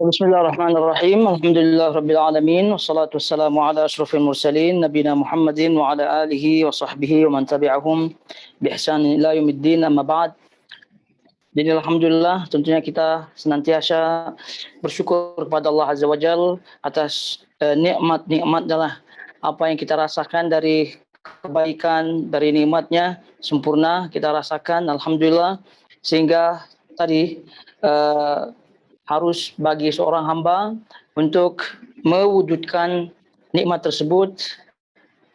Bismillahirrahmanirrahim. Alhamdulillahirabbil alamin wassalatu wassalamu ala asyrofil mursalin nabiyina Muhammadin wa ala alihi wa sahbihi wa man tabi'ahum bi ihsan ila yaumiddin amma ba'd. Jadi alhamdulillah tentunya kita senantiasa bersyukur kepada Allah Azza wa Jalla atas nikmat-nikmat adalah apa yang kita rasakan dari kebaikan, dari nikmatnya sempurna kita rasakan alhamdulillah, sehingga tadi harus bagi seorang hamba untuk mewujudkan nikmat tersebut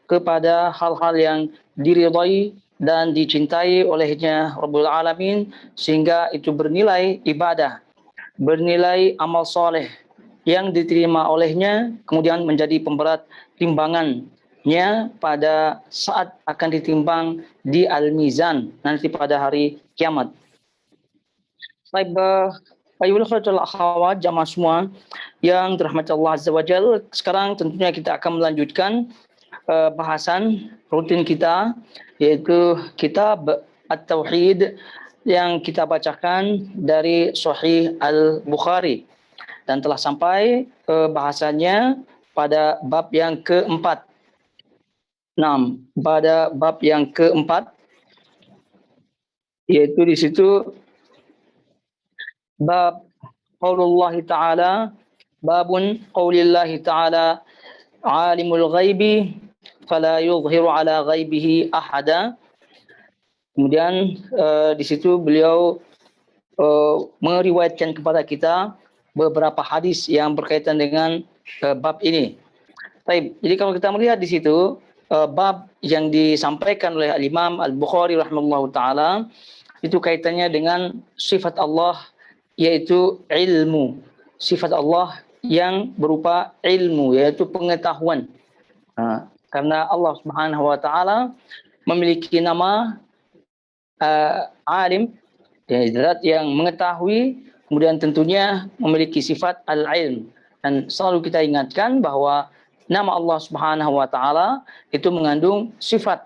kepada hal-hal yang diridhai dan dicintai olehnya Rabbul Alamin, sehingga itu bernilai ibadah, bernilai amal soleh yang diterima olehnya, kemudian menjadi pemberat timbangannya pada saat akan ditimbang di Al-Mizan nanti pada hari kiamat. Baik, Ayuhal akhwat jamaah semua yang dirahmati Allah Azza wa Jalla, sekarang tentunya kita akan melanjutkan bahasan rutin kita, yaitu kitab At-Tauhid yang kita bacakan dari Sahih Al-Bukhari, dan telah sampai bahasanya pada bab yang keempat. Pada bab yang keempat, yaitu di situ bab qaulullah ta'ala, babun qaulillahi ta'ala alimul ghaibi fala yuzhiru ala ghaibihi ahada. Kemudian di situ beliau meriwayatkan kepada kita beberapa hadis yang berkaitan dengan bab ini. Baik, jadi kalau kita melihat di situ bab yang disampaikan oleh Al-Imam Al-Bukhari rahimahullahu taala itu kaitannya dengan sifat Allah, yaitu ilmu. Sifat Allah yang berupa ilmu, yaitu pengetahuan. Karena Allah Subhanahu wa taala memiliki nama alim, zat yang mengetahui, kemudian tentunya memiliki sifat al-ilm. Dan selalu kita ingatkan bahwa nama Allah Subhanahu wa taala itu mengandung sifat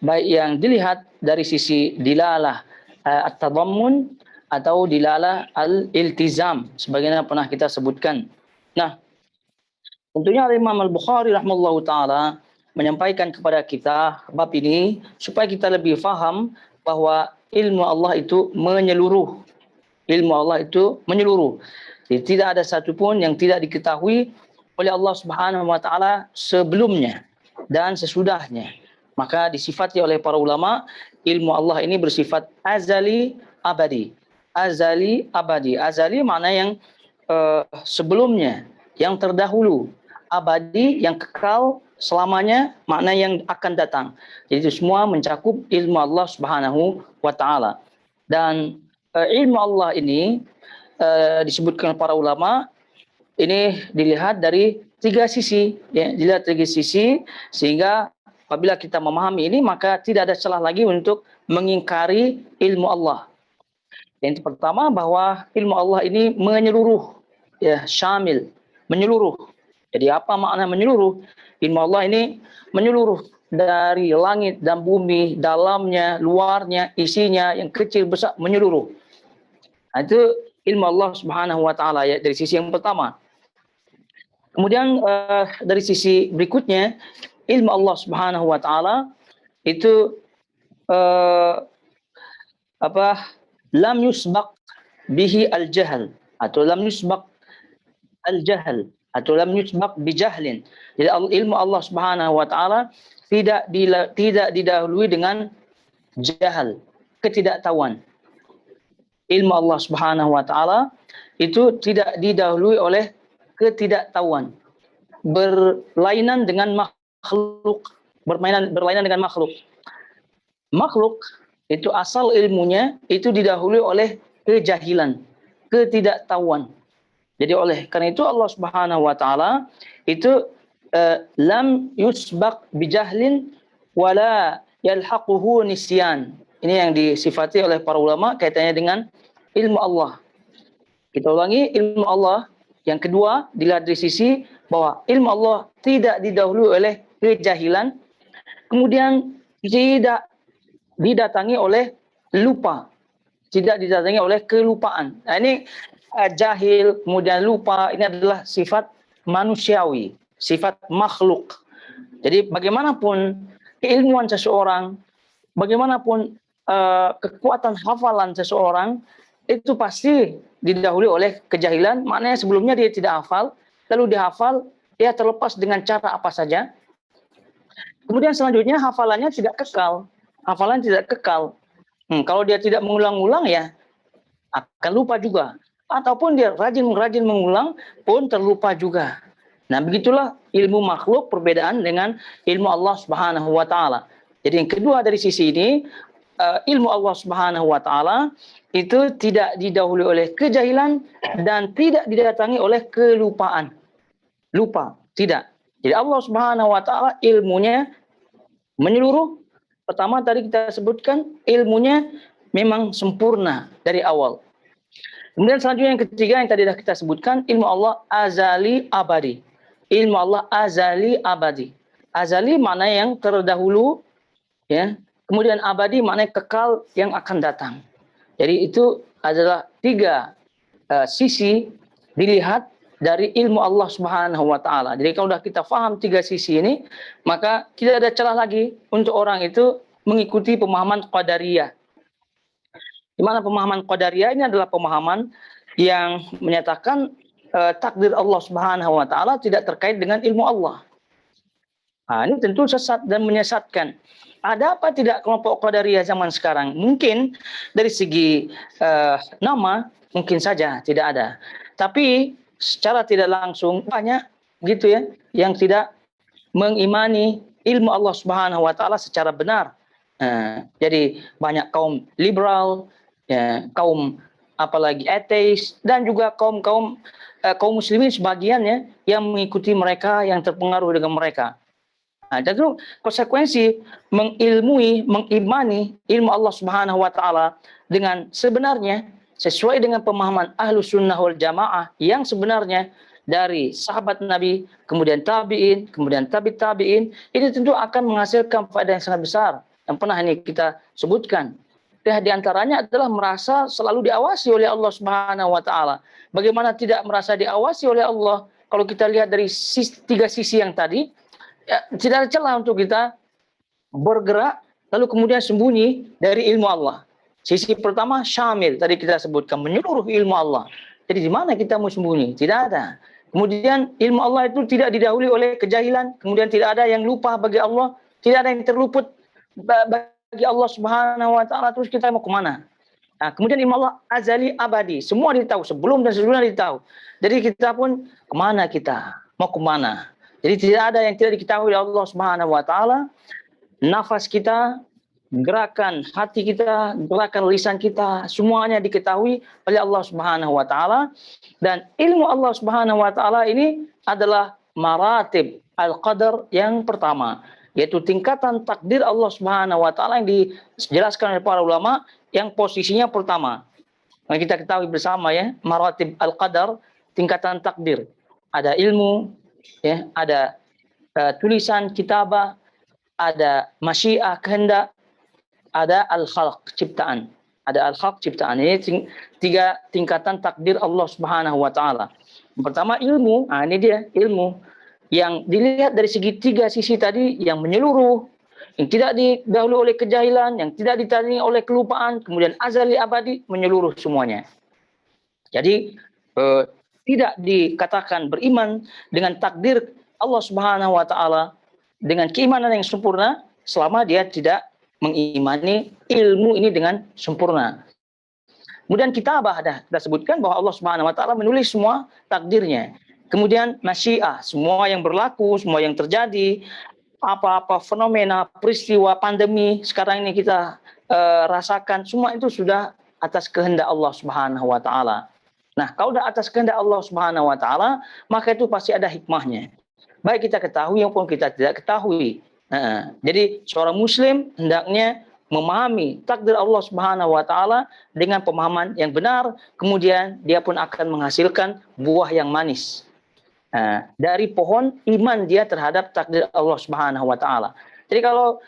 baik yang dilihat dari sisi dilalah at-tadammun atau dilalah al-iltizam sebagaimana pernah kita sebutkan. Nah, tentunya Imam Al-Bukhari rahimahullahu taala menyampaikan kepada kita bab ini supaya kita lebih faham bahwa ilmu Allah itu menyeluruh. Ilmu Allah itu menyeluruh. Jadi, tidak ada satupun yang tidak diketahui oleh Allah Subhanahu wa taala sebelumnya dan sesudahnya. Maka disifati oleh para ulama, ilmu Allah ini bersifat azali abadi. Azali abadi. Azali makna yang sebelumnya, yang terdahulu. Abadi yang kekal selamanya, makna yang akan datang. Jadi itu semua mencakup ilmu Allah Subhanahu wa taala. Dan ilmu Allah ini disebutkan para ulama ini dilihat dari tiga sisi, ya, dilihat dari sisi, sehingga apabila kita memahami ini maka tidak ada celah lagi untuk mengingkari ilmu Allah. Yang pertama, bahwa ilmu Allah ini menyeluruh, ya, syamil, menyeluruh. Jadi apa makna menyeluruh? Ilmu Allah ini menyeluruh dari langit dan bumi, dalamnya, luarnya, isinya, yang kecil besar, menyeluruh. Nah, itu ilmu Allah Subhanahu wa taala, ya, dari sisi yang pertama. Kemudian dari sisi berikutnya, ilmu Allah Subhanahu wa taala itu lam yusbaq bihi al-jahl, atau lam yusbaq al-jahl, atau lam yusbaq bijahlin. Jadi ilmu Allah Subhanahu wa taala tidak didahului dengan jahal, ketidaktahuan. Ilmu Allah Subhanahu wa taala itu tidak didahului oleh ketidaktahuan. Berlainan dengan makhluk, berlainan dengan makhluk. Makhluk itu asal ilmunya itu didahului oleh kejahilan, ketidaktahuan. Jadi oleh karena itu Allah Subhanahu wa taala itu lam yusbaq bijahlin wala yalhaquhu nisyan. Ini yang disifati oleh para ulama kaitannya dengan ilmu Allah. Kita ulangi, ilmu Allah yang kedua dilihat dari sisi bahwa ilmu Allah tidak didahului oleh kejahilan, kemudian tidak didatangi oleh lupa, tidak didatangi oleh kelupaan. Nah, ini jahil, kemudian lupa, ini adalah sifat manusiawi, sifat makhluk. Jadi bagaimanapun keilmuan seseorang, bagaimanapun kekuatan hafalan seseorang, itu pasti didahului oleh kejahilan, maknanya sebelumnya dia tidak hafal, lalu dihafal, ya terlepas dengan cara apa saja. Kemudian selanjutnya hafalannya tidak kekal. Hafalan tidak kekal. Kalau dia tidak mengulang-ulang ya akan lupa juga. Ataupun dia rajin-rajin mengulang pun terlupa juga. Nah, begitulah ilmu makhluk perbedaan dengan ilmu Allah Subhanahu wa taala. Jadi yang kedua dari sisi ini, ilmu Allah Subhanahu wa taala itu tidak didahului oleh kejahilan dan tidak didatangi oleh kelupaan. Lupa, tidak. Jadi Allah Subhanahu wa taala ilmunya menyeluruh. Pertama tadi kita sebutkan ilmunya memang sempurna dari awal. Kemudian selanjutnya yang ketiga yang tadi sudah kita sebutkan, ilmu Allah azali abadi. Ilmu Allah azali abadi. Azali makna yang terdahulu, ya. Kemudian abadi maknanya kekal yang akan datang. Jadi itu adalah tiga sisi dilihat dari ilmu Allah Subhanahu wa taala. Jadi kalau sudah kita paham tiga sisi ini, maka tidak ada celah lagi untuk orang itu mengikuti pemahaman Qadariyah. Di mana pemahaman Qadariyah ini adalah pemahaman yang menyatakan takdir Allah Subhanahu wa taala tidak terkait dengan ilmu Allah. Nah, ini tentu sesat dan menyesatkan. Ada apa tidak kelompok Qadariyah zaman sekarang? Mungkin dari segi nama mungkin saja tidak ada. Tapi secara tidak langsung banyak gitu ya yang tidak mengimani ilmu Allah Subhanahu wa taala secara benar. Jadi banyak kaum liberal, ya, kaum apalagi ateis dan juga kaum muslimin sebagiannya yang mengikuti mereka, yang terpengaruh dengan mereka. Nah, dan itu konsekuensi mengimani ilmu Allah Subhanahu wa taala dengan sebenarnya sesuai dengan pemahaman Ahlus Sunnah wal Jamaah yang sebenarnya dari sahabat Nabi, kemudian tabi'in, kemudian tabi'in, ini tentu akan menghasilkan faedah yang sangat besar. Yang pernah ini kita sebutkan. Di antaranya adalah merasa selalu diawasi oleh Allah Subhanahu wa taala. Bagaimana tidak merasa diawasi oleh Allah? Kalau kita lihat dari tiga sisi yang tadi, ya, tidak ada celah untuk kita bergerak lalu kemudian sembunyi dari ilmu Allah. Sisi pertama syamil, tadi kita sebutkan menyeluruh ilmu Allah. Jadi di mana kita mau sembunyi? Tidak ada. Kemudian ilmu Allah itu tidak didahului oleh kejahilan, kemudian tidak ada yang lupa bagi Allah, tidak ada yang terluput bagi Allah Subhanahu wa taala. Terus kita mau kemana? Nah, kemudian ilmu Allah azali abadi, semua ditahu, sebelum dan sesudah ditahu. Jadi kita pun kemana kita? Mau kemana? Jadi tidak ada yang tidak diketahui oleh Allah Subhanahu wa taala. Nafas kita, gerakan hati kita, gerakan lisan kita, semuanya diketahui oleh Allah Subhanahu wa taala. Dan ilmu Allah Subhanahu wa taala ini adalah maratib al-qadar yang pertama, yaitu tingkatan takdir Allah Subhanahu wa taala yang dijelaskan oleh para ulama yang posisinya pertama. Nah, kita ketahui bersama ya, maratib al-qadar, tingkatan takdir. Ada ilmu, ya, ada tulisan kitabah, ada masyiah kehendak, ada al-khalq ciptaan. Ada al-khalq ciptaan. Ini tiga tingkatan takdir Allah Subhanahu wa taala. Yang pertama ilmu, ini dia ilmu yang dilihat dari segi tiga sisi tadi yang menyeluruh, yang tidak didahului oleh kejahilan, yang tidak ditandingi oleh kelupaan, kemudian azali abadi, menyeluruh semuanya. Jadi tidak dikatakan beriman dengan takdir Allah Subhanahu wa taala dengan keimanan yang sempurna selama dia tidak mengimani ilmu ini dengan sempurna. Kemudian kitabah, kita sebutkan bahwa Allah Subhanahu wa taala menulis semua takdirnya. Kemudian masyiah, semua yang berlaku, semua yang terjadi, apa-apa fenomena, peristiwa pandemi sekarang ini kita rasakan, semua itu sudah atas kehendak Allah Subhanahu wa taala. Nah, kalau sudah atas kehendak Allah Subhanahu wa taala, maka itu pasti ada hikmahnya. Baik kita ketahui maupun kita tidak ketahui. Jadi seorang muslim hendaknya memahami takdir Allah Subhanahu wa taala dengan pemahaman yang benar, kemudian dia pun akan menghasilkan buah yang manis. Dari pohon iman dia terhadap takdir Allah Subhanahu wa taala. Jadi kalau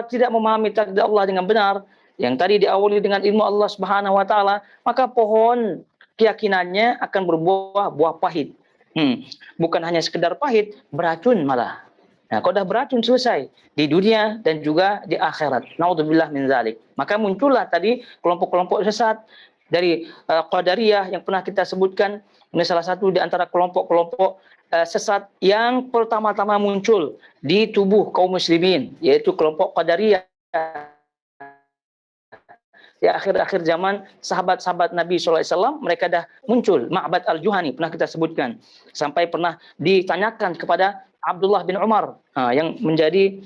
tidak memahami takdir Allah dengan benar, yang tadi diawali dengan ilmu Allah Subhanahu wa taala, maka pohon keyakinannya akan berbuah buah pahit. Bukan hanya sekedar pahit, beracun malah. Nah, kalau dah beracun selesai di dunia dan juga di akhirat. Naudzubillah min dzalik. Maka muncullah tadi kelompok-kelompok sesat dari Qadariyah yang pernah kita sebutkan. Ini salah satu di antara kelompok-kelompok sesat yang pertama-tama muncul di tubuh kaum muslimin, yaitu kelompok Qadariyah. Di akhir-akhir zaman sahabat-sahabat Nabi SAW mereka dah muncul. Ma'bad al-Juhani pernah kita sebutkan, sampai pernah ditanyakan kepada Abdullah bin Umar yang menjadi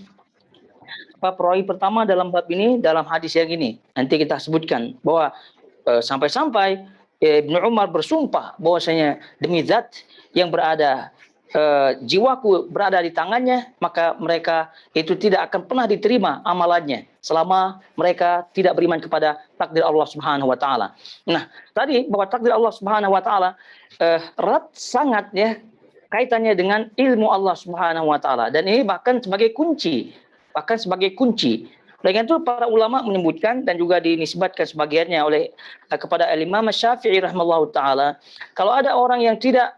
perawi pertama dalam bab ini, dalam hadis yang ini. Nanti kita sebutkan bahwa sampai-sampai Ibnu Umar bersumpah bahwasanya demi zat yang berada jiwaku berada di tangannya, maka mereka itu tidak akan pernah diterima amalannya selama mereka tidak beriman kepada takdir Allah Subhanahu wa taala. Nah, tadi bahwa takdir Allah Subhanahu wa taala erat sangat ya kaitannya dengan ilmu Allah Subhanahu wa taala, dan ini bahkan sebagai kunci. Dengan itu para ulama menyebutkan dan juga dinisbatkan sebagiannya oleh kepada Imam Syafi'i rahimahullahu taala, kalau ada orang yang tidak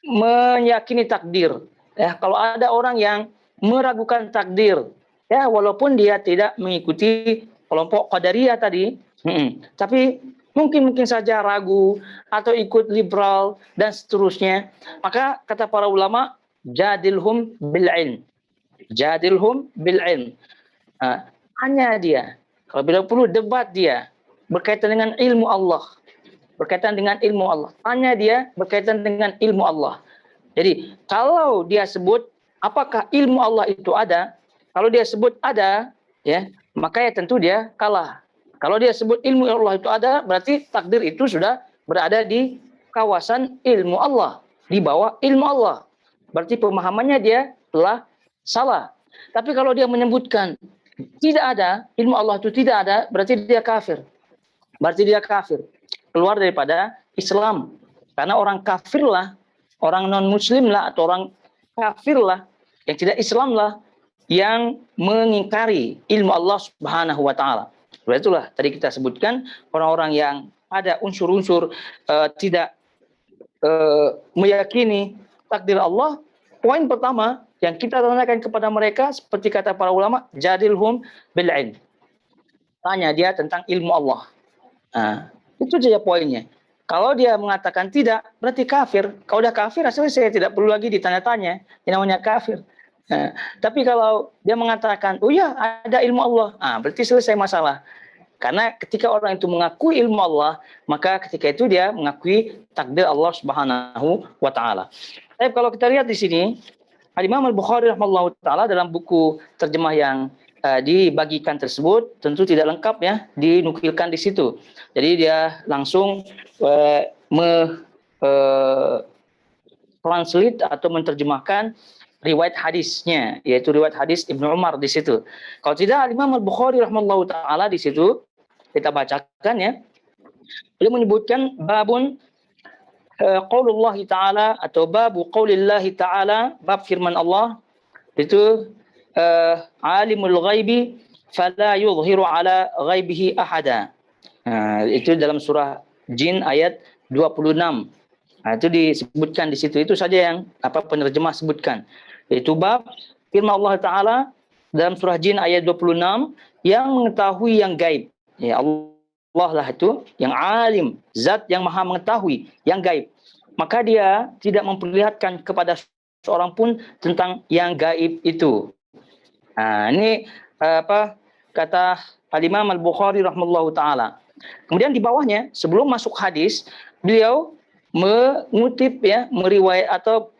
meyakini takdir, ya, kalau ada orang yang meragukan takdir, ya, walaupun dia tidak mengikuti kelompok Qadariyah tadi, tapi mungkin saja ragu atau ikut liberal dan seterusnya, maka kata para ulama, jadilhum bil ilm. Hanya dia, kalau bila perlu debat dia berkaitan dengan ilmu Allah. Tanya dia berkaitan dengan ilmu Allah. Jadi, kalau dia sebut apakah ilmu Allah itu ada, kalau dia sebut ada, ya, maka ya tentu dia kalah. Kalau dia sebut ilmu Allah itu ada, berarti takdir itu sudah berada di kawasan ilmu Allah, di bawah ilmu Allah. Berarti pemahamannya dia telah salah. Tapi kalau dia menyebutkan tidak ada, ilmu Allah itu tidak ada, berarti dia kafir. Keluar daripada Islam. Karena orang kafir lah, orang non-muslim lah, atau orang kafir lah, yang tidak Islam lah, yang mengingkari ilmu Allah Subhanahu wa taala. Itulah tadi kita sebutkan orang-orang yang ada unsur-unsur tidak meyakini takdir Allah. Poin pertama yang kita tanyakan kepada mereka, seperti kata para ulama, jadilhum bil ilm. Tanya dia tentang ilmu Allah. Itu saja poinnya. Kalau dia mengatakan tidak, berarti kafir. Kalau udah kafir, asal saya tidak perlu lagi ditanya-tanya. Yang namanya kafir. Tapi kalau dia mengatakan, oh ya, ada ilmu Allah, berarti selesai masalah. Karena ketika orang itu mengakui ilmu Allah, maka ketika itu dia mengakui takdir Allah Subhanahu wa taala. Tapi kalau kita lihat di sini, Imam Al-Bukhari rahimahullahu taala dalam buku terjemah yang dibagikan tersebut tentu tidak lengkap ya, dinukilkan di situ. Jadi dia langsung translate atau menerjemahkan riwayat hadisnya, yaitu riwayat hadis Ibnu Umar di situ. Kalau tidak, Imam Al-Bukhari rahimahullahu taala di situ kita bacakan ya. Beliau menyebutkan babun qaulullah taala, atau babu qaulillahi taala, bab firman Allah itu alimul ghaibi fala yuzhiru ala ghaibihi ahada. Itu dalam surah Jin ayat 26. Itu disebutkan di situ. Itu saja yang penerjemah sebutkan. Itu bab firman Allah taala dalam surah Jin ayat 26 yang mengetahui yang gaib. Ya, Allah lah itu yang alim, zat yang maha mengetahui yang gaib. Maka dia tidak memperlihatkan kepada seorang pun tentang yang gaib itu. Ini kata Al-Imam Al-Bukhari rahimahullahu taala. Kemudian di bawahnya, sebelum masuk hadis, beliau mengutip ya, meriwayat atau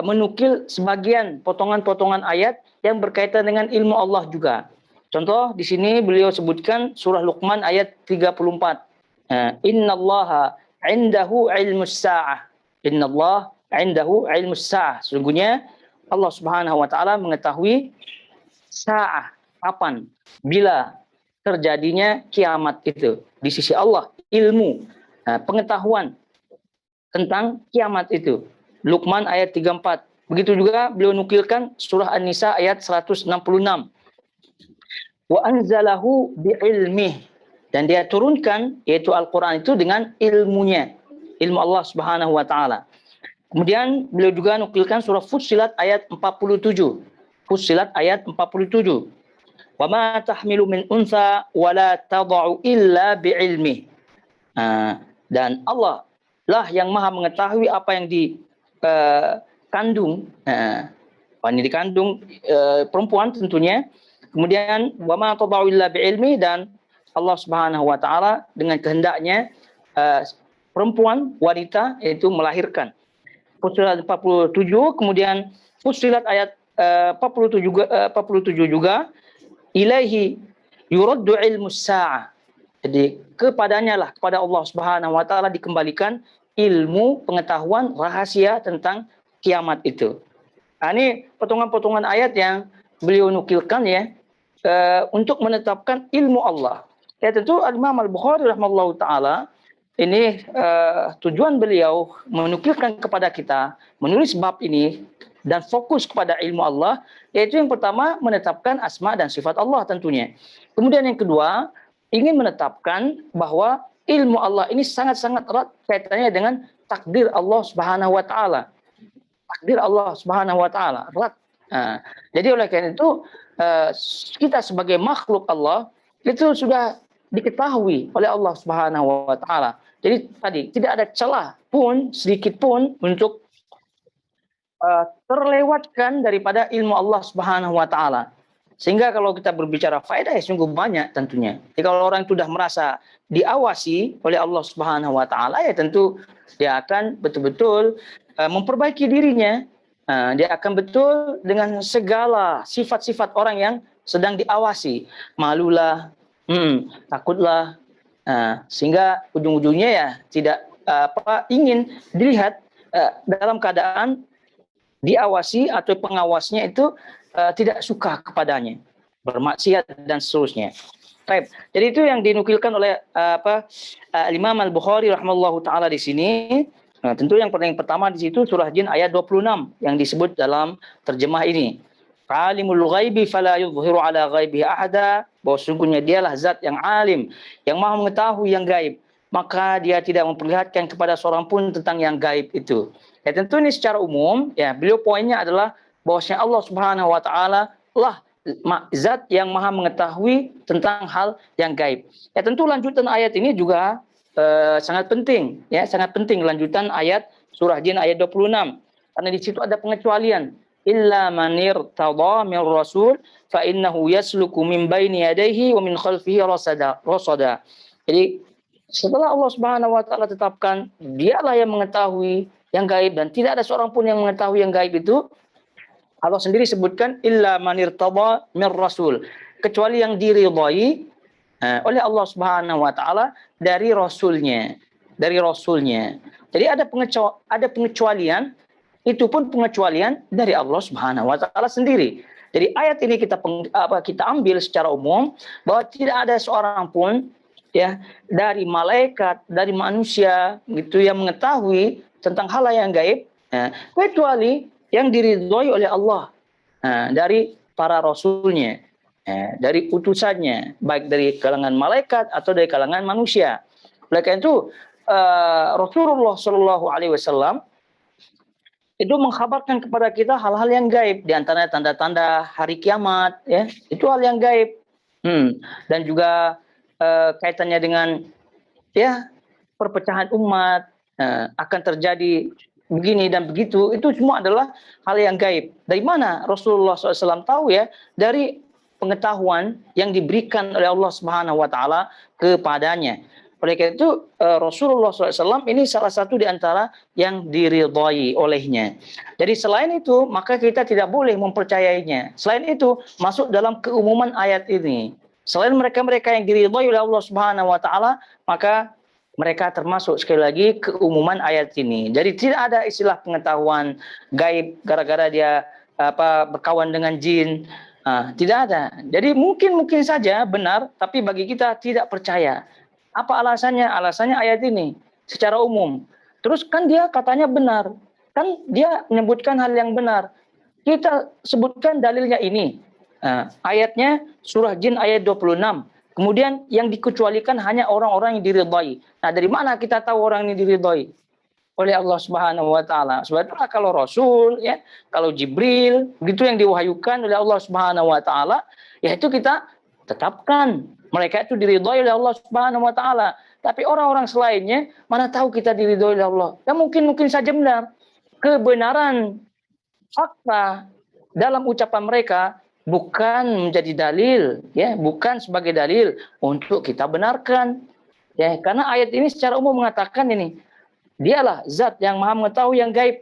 menukil sebagian potongan-potongan ayat yang berkaitan dengan ilmu Allah juga. Contoh di sini beliau sebutkan surah Luqman ayat 34. Innallaha 'indahu 'ilmus sa'ah. Innallaha 'indahu 'ilmus sa'ah. Sesungguhnya Allah Subhanahu wa taala mengetahui sa'ah, kapan, bila terjadinya kiamat itu. Di sisi Allah ilmu, pengetahuan tentang kiamat itu. Luqman ayat 34. Begitu juga beliau nukilkan surah An-Nisa ayat 166. Wa anzalahu bi'ilmih. Dan dia turunkan yaitu Al-Quran itu dengan ilmunya, ilmu Allah Subhanahu wa taala. Kemudian beliau juga nukilkan surah Fussilat ayat 47. Fussilat ayat 47. Wa ma tahmilu min unsa wa la tad'u illa bi'ilmi. Dan Allah lah yang maha mengetahui apa yang dikandung. Ini dikandung perempuan tentunya. Kemudian wa ma tad'u illa bi'ilmi, dan Allah Subhanahu wa taala dengan kehendaknya perempuan, wanita itu melahirkan. Fussilat 47, kemudian Fussilat ayat 47 juga ilaihi yuraddu ilmu sa'ah. Jadi kepadanya lah, kepada Allah Subhanahu wa taala dikembalikan ilmu pengetahuan rahasia tentang kiamat itu. Ini potongan-potongan ayat yang beliau nukilkan ya untuk menetapkan ilmu Allah. Ya tentu Imam Al-Bukhari rahimahullahu taala ini tujuan beliau menukilkan kepada kita menulis bab ini dan fokus kepada ilmu Allah, yaitu yang pertama menetapkan asma dan sifat Allah tentunya. Kemudian yang kedua ingin menetapkan bahwa ilmu Allah ini sangat-sangat erat kaitannya dengan takdir Allah Subhanahu wa taala. Takdir Allah Subhanahu wa taala erat. Jadi oleh karena itu kita sebagai makhluk Allah itu sudah diketahui oleh Allah Subhanahu wa taala. Jadi tadi tidak ada celah pun sedikit pun untuk terlewatkan daripada ilmu Allah Subhanahu wa taala. Sehingga kalau kita berbicara faedah ya sungguh banyak tentunya. Jadi kalau orang itu sudah merasa diawasi oleh Allah Subhanahu wa taala ya tentu dia akan betul-betul memperbaiki dirinya. Dia akan betul dengan segala sifat-sifat orang yang sedang diawasi. Malulah, takutlah, sehingga ujung-ujungnya ya tidak ingin dilihat dalam keadaan diawasi atau pengawasnya itu tidak suka kepadanya, bermaksiat dan seterusnya. Baik. Jadi itu yang dinukilkan oleh Imam Al-Bukhari rahimahullahu taala di sini. Nah, tentu yang pertama di situ surah Jin ayat 26 yang disebut dalam terjemah ini. Alimul ghaibi fala yuzhiru ala ghaibihi ahada, bahwa sungguhnya dialah zat yang alim, yang maha mengetahui yang gaib, maka dia tidak memperlihatkan kepada seorang pun tentang yang gaib itu. Ya tentu ini secara umum ya beliau poinnya adalah bahwasanya Allah Subhanahu wa taala lah zat yang maha mengetahui tentang hal yang gaib. Ya tentu lanjutan ayat ini juga sangat penting ya, sangat penting lanjutan ayat surah Jin ayat 26. Karena di situ ada pengecualian. Illa manir irtada min rasul fa innahu yasluku min baini yadayhi wa min khalfihi rasada. Jadi setelah Allah Subhanahu wa taala tetapkan dialah yang mengetahui yang gaib dan tidak ada seorang pun yang mengetahui yang gaib itu, Allah sendiri sebutkan illa manir irtada min rasul, kecuali yang diridhai oleh Allah Subhanahu wa taala dari rasulnya. Jadi ada pengecualian, itu pun pengecualian dari Allah Subhanahu wa taala sendiri. Jadi ayat ini kita ambil secara umum bahwa tidak ada seorang pun ya dari malaikat, dari manusia gitu yang mengetahui tentang hal yang gaib kecuali yang diridhoi oleh Allah dari para rasulnya, dari utusannya, baik dari kalangan malaikat atau dari kalangan manusia. Oleh karena itu Rasulullah Shallallahu Alaihi Wasallam itu mengkhabarkan kepada kita hal-hal yang gaib, di antaranya tanda-tanda hari kiamat, ya itu hal yang gaib, dan juga kaitannya dengan ya perpecahan umat, akan terjadi begini dan begitu, itu semua adalah hal yang gaib. Dari mana Rasulullah SAW tahu ya? Dari pengetahuan yang diberikan oleh Allah Subhanahu wa taala kepadanya. Oleh karena itu Rasulullah SAW ini salah satu di antara yang diridhai olehnya. Jadi selain itu maka kita tidak boleh mempercayainya. Selain itu masuk dalam keumuman ayat ini. Selain mereka-mereka yang diridhai oleh Allah Subhanahu wa taala, maka mereka termasuk sekali lagi keumuman ayat ini. Jadi tidak ada istilah pengetahuan gaib gara-gara dia berkawan dengan jin. Tidak ada. Jadi mungkin saja benar, tapi bagi kita tidak percaya. Apa alasannya? Alasannya ayat ini secara umum. Terus kan dia katanya benar. Kan dia menyebutkan hal yang benar. Kita sebutkan dalilnya ini. Ayatnya surah Jin ayat 26. Kemudian yang dikecualikan hanya orang-orang yang diridhai. Nah, dari mana kita tahu orang ini diridhai? Oleh Allah Subhanahu wa taala. Sebetulnya kalau Rasul ya, kalau Jibril, begitu yang diwahyukan oleh Allah Subhanahu wa taala, ya itu kita tetapkan mereka itu diridhai oleh Allah Subhanahu wa taala. Tapi orang-orang selainnya mana tahu kita diridhai oleh Allah. Ya mungkin saja benar. Kebenaran fakta dalam ucapan mereka bukan menjadi dalil, ya, bukan sebagai dalil untuk kita benarkan. Ya, karena ayat ini secara umum mengatakan ini, dialah zat yang maha mengetahui yang gaib.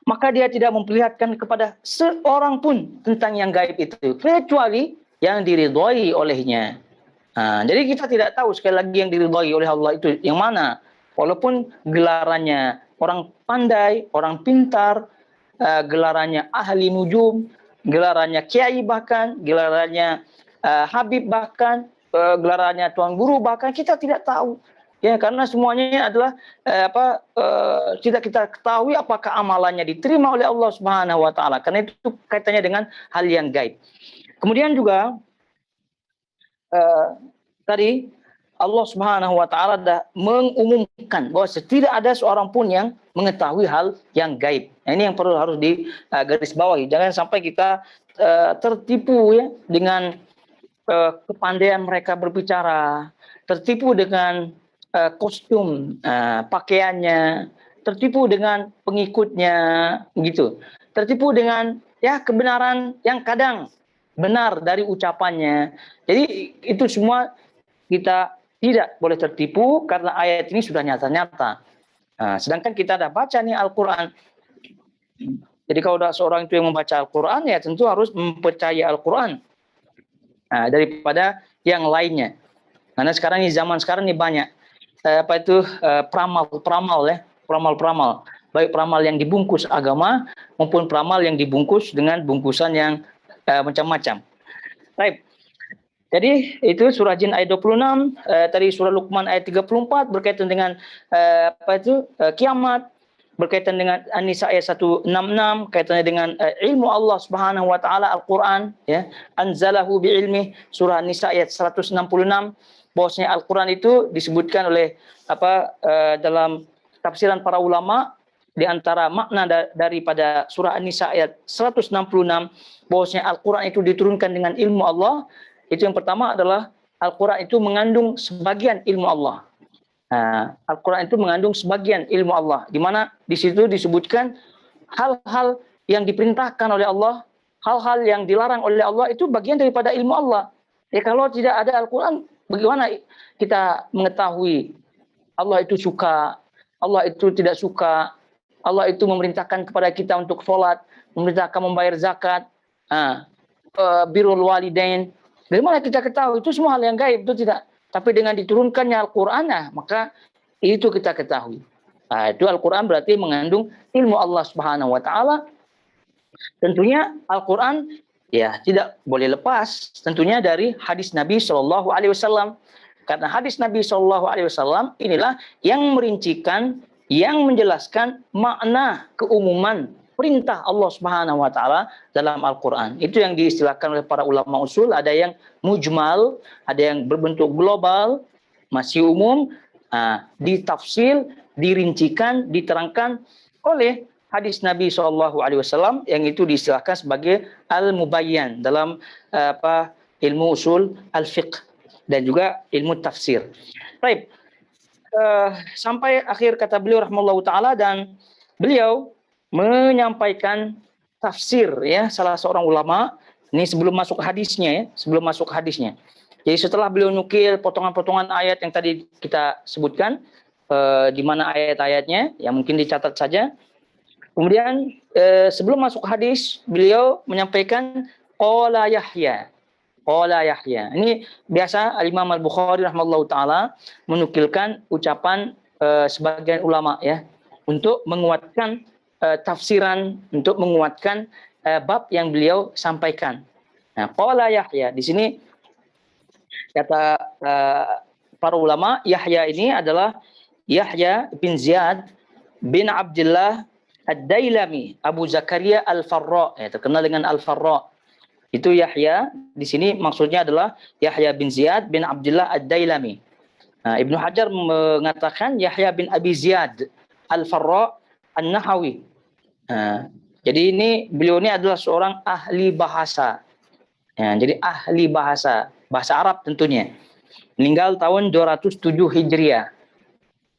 Maka dia tidak memperlihatkan kepada seorang pun tentang yang gaib itu, kecuali yang diridhai olehnya. Nah, jadi kita tidak tahu sekali lagi yang diridhai oleh Allah itu yang mana. Walaupun gelarannya orang pandai, orang pintar, gelarannya ahli nujum, gelarannya kiai bahkan, gelarannya habib bahkan, gelarannya tuan guru bahkan kita tidak tahu. Ya, karena semuanya adalah tidak kita ketahui apakah amalannya diterima oleh Allah Subhanahu wa taala. Karena itu kaitannya dengan hal yang gaib. Kemudian juga tadi Allah Subhanahu wa taala dah mengumumkan bahwa tidak ada seorang pun yang mengetahui hal yang gaib. Nah, ini yang perlu harus digarisbawahi. Jangan sampai kita tertipu ya dengan kepandaian mereka berbicara, tertipu dengan kostum pakaiannya, tertipu dengan pengikutnya gitu. Tertipu dengan ya kebenaran yang kadang benar dari ucapannya. Jadi itu semua kita tidak boleh tertipu karena ayat ini sudah nyata-nyata. Nah, sedangkan kita dah baca nih Al-Quran. Jadi kalau ada seorang itu yang membaca Al-Quran, ya tentu harus mempercayai Al-Quran daripada yang lainnya. Karena sekarang ini zaman sekarang ini banyak peramal ya, peramal. Baik peramal yang dibungkus agama maupun peramal yang dibungkus dengan bungkusan yang macam-macam. Baik. Jadi itu surah Jin ayat 26, tadi surah Luqman ayat 34 berkaitan dengan kiamat, berkaitan dengan An-Nisa ayat 166, kaitannya dengan ilmu Allah Subhanahu wa taala Al-Qur'an ya. Anzalahu bi ilmi, surah An-Nisa ayat 166, bahwasanya Al-Qur'an itu disebutkan oleh dalam tafsiran para ulama di antara makna daripada surah An-Nisa ayat 166 bahwasanya Al-Qur'an itu diturunkan dengan ilmu Allah. Itu yang pertama adalah Al-Quran itu mengandung sebagian ilmu Allah. Al-Quran itu mengandung sebagian ilmu Allah. Di mana di situ disebutkan hal-hal yang diperintahkan oleh Allah, hal-hal yang dilarang oleh Allah itu bagian daripada ilmu Allah. Ya kalau tidak ada Al-Quran, bagaimana kita mengetahui Allah itu suka, Allah itu tidak suka, Allah itu memerintahkan kepada kita untuk sholat, memerintahkan membayar zakat, birrul walidain. Dari mana kita ketahui? Itu semua hal yang gaib, itu tidak. Tapi dengan diturunkannya Al-Quran, maka itu kita ketahui. Itu Al-Quran berarti mengandung ilmu Allah Subhanahu wa taala. Tentunya Al-Quran ya tidak boleh lepas tentunya dari hadis Nabi Shallallahu alaihi wasallam. Karena hadis Nabi Shallallahu alaihi wasallam inilah yang merincikan, yang menjelaskan makna keumuman perintah Allah Subhanahu wa taala dalam Al-Qur'an. Itu yang diistilahkan oleh para ulama usul, ada yang mujmal, ada yang berbentuk global, masih umum, ditafsir, dirincikan, diterangkan oleh hadis Nabi SAW yang itu diistilahkan sebagai al-mubayyan dalam ilmu usul al-fiqh dan juga ilmu tafsir. Baik. Sampai akhir kata beliau rahimahullahu taala, dan beliau menyampaikan tafsir ya salah seorang ulama ini sebelum masuk hadisnya. Jadi setelah beliau nukil potongan-potongan ayat yang tadi kita sebutkan, di mana ayat-ayatnya yang mungkin dicatat saja. Kemudian sebelum masuk hadis beliau menyampaikan qala Yahya. Ini biasa Al-Imam Al-Bukhari rahimahullahu taala menukilkan ucapan sebagian ulama ya untuk menguatkan tafsiran, untuk menguatkan bab yang beliau sampaikan. Nah, qala Yahya di sini kata para ulama, Yahya ini adalah Yahya bin Ziyad bin Abdullah Ad-Dailami Abu Zakaria Al-Farra, terkenal dengan Al-Farra. Itu Yahya, di sini maksudnya adalah Yahya bin Ziyad bin Abdullah Ad-Dailami. Nah, Ibnu Hajar mengatakan Yahya bin Abi Ziyad Al-Farra An-Nahawi. Nah, jadi beliau ini adalah seorang ahli bahasa. Ya, jadi ahli bahasa Arab tentunya. Meninggal tahun 207 Hijriah.